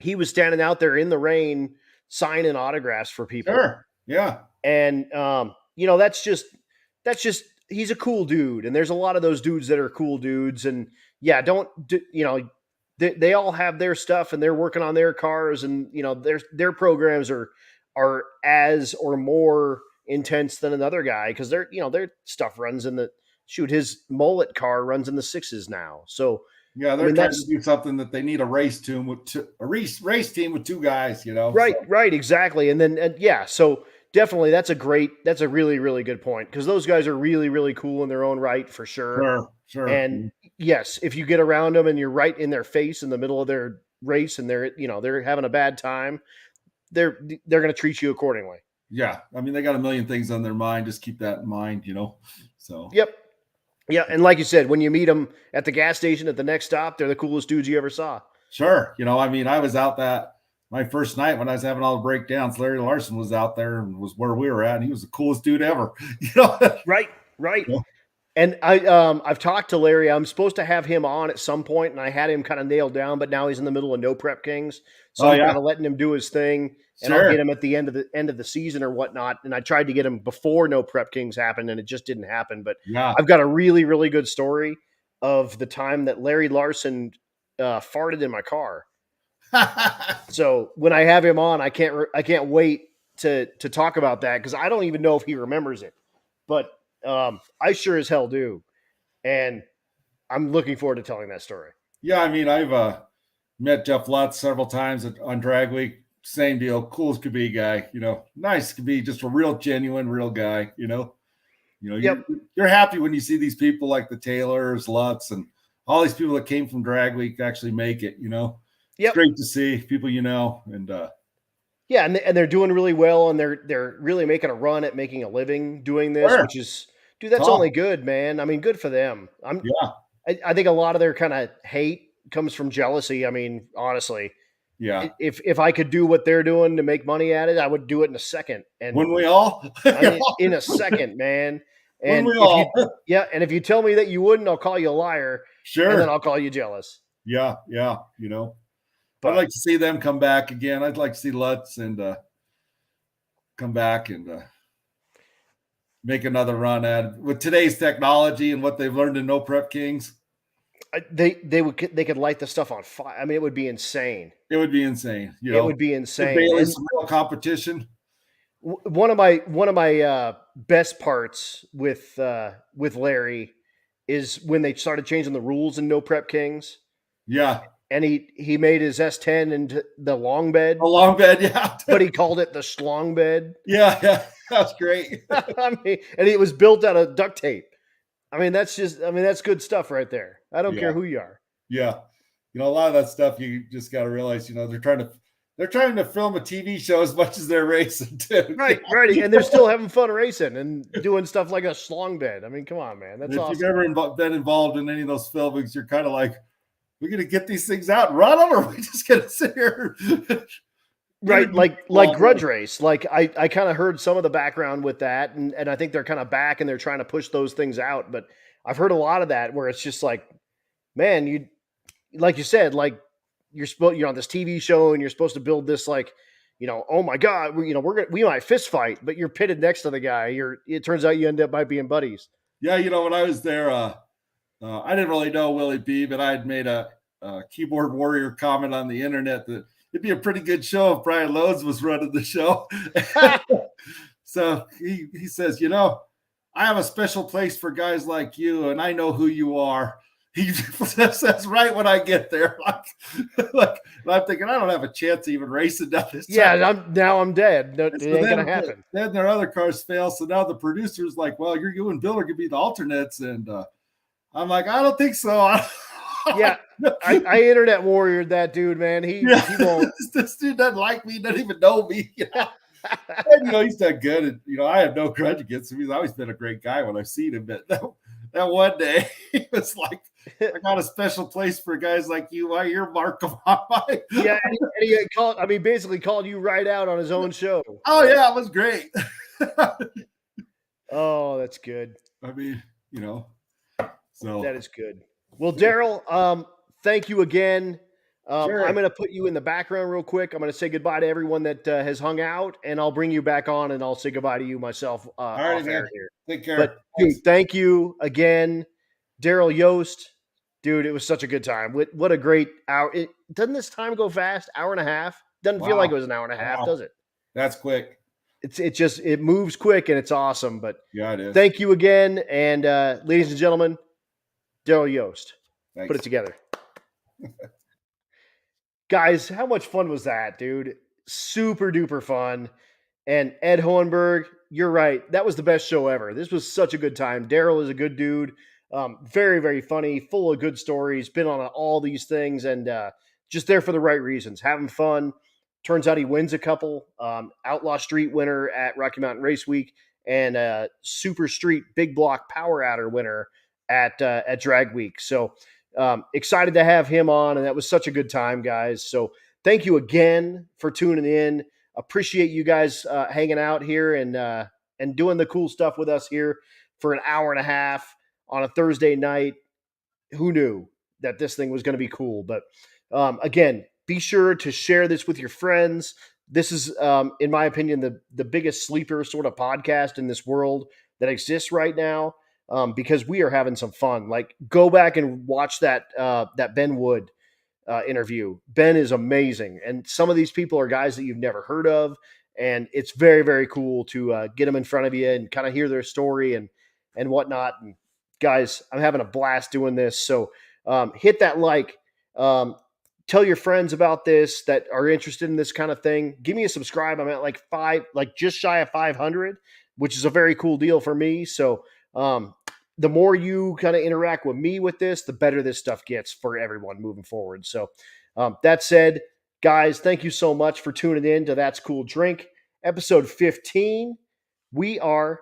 he was standing out there in the rain signing autographs for people. Sure. Yeah. And that's just he's a cool dude, and there's a lot of those dudes that are cool dudes. And yeah, don't they all have their stuff and they're working on their cars, and their programs are as or more intense than another guy because their stuff runs in the his mullet car runs in the sixes now. So Yeah, I they're mean trying to that's do something that they need a race team with a race team with two guys, right, So, right, exactly. And yeah, so definitely that's a really, really good point because those guys are really, really cool in their own right for sure. sure. And yes, if you get around them and you're right in their face in the middle of their race and they're having a bad time, they're going to treat you accordingly. Yeah. I mean, they got a million things on their mind. Just keep that in mind, So, Yep. Yeah, and like you said, when you meet them at the gas station at the next stop, they're the coolest dudes you ever saw. sure. I mean, I was out that my first night when I was having all the breakdowns. Larry Larson was out there and was where we were at, and he was the coolest dude ever, Right, right. You know? And I've talked to Larry. I'm supposed to have him on at some point, and I had him kind of nailed down, but now he's in the middle of No Prep Kings, so Oh, I'm yeah. kind of letting him do his thing, and I'll Sure. get him at the end of the season or whatnot. And I tried to get him before No Prep Kings happened, and it just didn't happen. But Yeah. I've got a really, really good story of the time that Larry Larson farted in my car. So when I have him on, I can't wait to talk about that because I don't even know if he remembers it, but I sure as hell do, and I'm looking forward to telling that story. Yeah, I mean, I've met Jeff Lutz several times on Drag Week. Same deal, cool as could be guy. Nice could be, just a real genuine, real guy. Yep. You're happy when you see these people like the Taylors, Lutz, and all these people that came from Drag Week actually make it. It's Yep. great to see people and Yeah, and they're doing really well, and they're really making a run at making a living doing this, sure. which is, dude, that's Tough. only good, man. I mean, good for them. Yeah, I think a lot of their kind of hate comes from jealousy. I mean, honestly, yeah. if I could do what they're doing to make money at it, I would do it in a second. And When we all, I mean, in a second, man. when And we all, and if you tell me that you wouldn't, I'll call you a liar, and then sure. I'll call you jealous. Yeah. I'd But like to see them come back again. I'd like to see Lutz and come back and make another run at with today's technology and what they've learned in No Prep Kings. they could light the stuff on fire. I mean, it would be insane. It would be insane. It would be Give insane. Bailey And some real competition. one of my best parts with Larry is when they started changing the rules in No Prep Kings, Yeah. and he made his S10 into the long bed, A long bed. Yeah. but he called it the schlong bed. Yeah. That's great. I mean, and it was built out of duct tape. I mean, that's good stuff right there. I don't care who you are. Yeah. A lot of that stuff you just got to realize, they're trying to film a TV show as much as they're racing too. Right. And they're still having fun racing and doing stuff like a schlong bed. I mean, come on, man. That's If awesome. you've ever been involved in any of those filmings, you're kind of like, we're going to get these things out and run them, or are we just going to sit here? Right. Like Grudge Race. Like I kind of heard some of the background with that. And I think they're kind of back and they're trying to push those things out. But I've heard a lot of that where it's just like, man, like you said, like you're on this TV show and you're supposed to build this, like, oh my God, we might fist fight, but you're pitted next to the guy. It turns out you end up by being buddies. Yeah. When I was there, I didn't really know Willie B, but I had made a keyboard warrior comment on the internet that it'd be a pretty good show if Brian Lodes was running the show. So he says, I have a special place for guys like you, and I know who you are. He says right when I get there, like I'm thinking I don't have a chance of even racing down this track. Yeah, I'm dead. No, it So ain't gonna happen. then their other cars fail. So now the producer's like, well, you and Bill are gonna be the alternates. And I'm like, I don't think so. Yeah, I internet warriored that dude, man. He won't. This dude doesn't like me, doesn't even know me. And, he's done good. And, I have no grudge against him. He's always been a great guy when I've seen him. But that one day, he was like, I got a special place for guys like you. Why you're Mark on my. Yeah, and he basically called you right out on his own show. Oh, yeah, it was great. Oh, that's good. I mean, so that is good. Well, Daryl, thank you again. Sure. I'm going to put you in the background real quick. I'm going to say goodbye to everyone that has hung out, and I'll bring you back on, and I'll say goodbye to you myself all right, off air here. Take care. But dude, thank you again, Daryl Yost. Dude, it was such a good time. What a great hour. Doesn't this time go fast? Hour and a half? Doesn't feel like it was an hour and a half, does it? That's quick. It moves quick, and it's awesome. But yeah, it is. Thank you again. And ladies and gentlemen, Daryl Yost. Thanks. Put it together. Guys, how much fun was that, dude? Super duper fun. And Ed Hohenberg, you're right. That was the best show ever. This was such a good time. Daryl is a good dude. Very, very funny, full of good stories, been on all these things, and just there for the right reasons, having fun. Turns out he wins a couple. Outlaw Street winner at Rocky Mountain Race Week, and Super Street Big Block Power Outer winner at Drag Week. So excited to have him on, and that was such a good time, guys. So thank you again for tuning in. Appreciate you guys hanging out here and doing the cool stuff with us here for an hour and a half on a Thursday night. Who knew that this thing was going to be cool? But again, be sure to share this with your friends. This is, in my opinion, the biggest sleeper sort of podcast in this world that exists right now, because we are having some fun. Like, go back and watch that Ben Wood interview. Ben is amazing, and some of these people are guys that you've never heard of, and it's very, very cool to get them in front of you and kind of hear their story and whatnot. And guys, I'm having a blast doing this. So hit that like. Tell your friends about this that are interested in this kind of thing. Give me a subscribe. I'm at just shy of 500, which is a very cool deal for me. So the more you kind of interact with me with this, the better this stuff gets for everyone moving forward. So that said, guys, thank you so much for tuning in to That's Cool Drink, episode 15. We are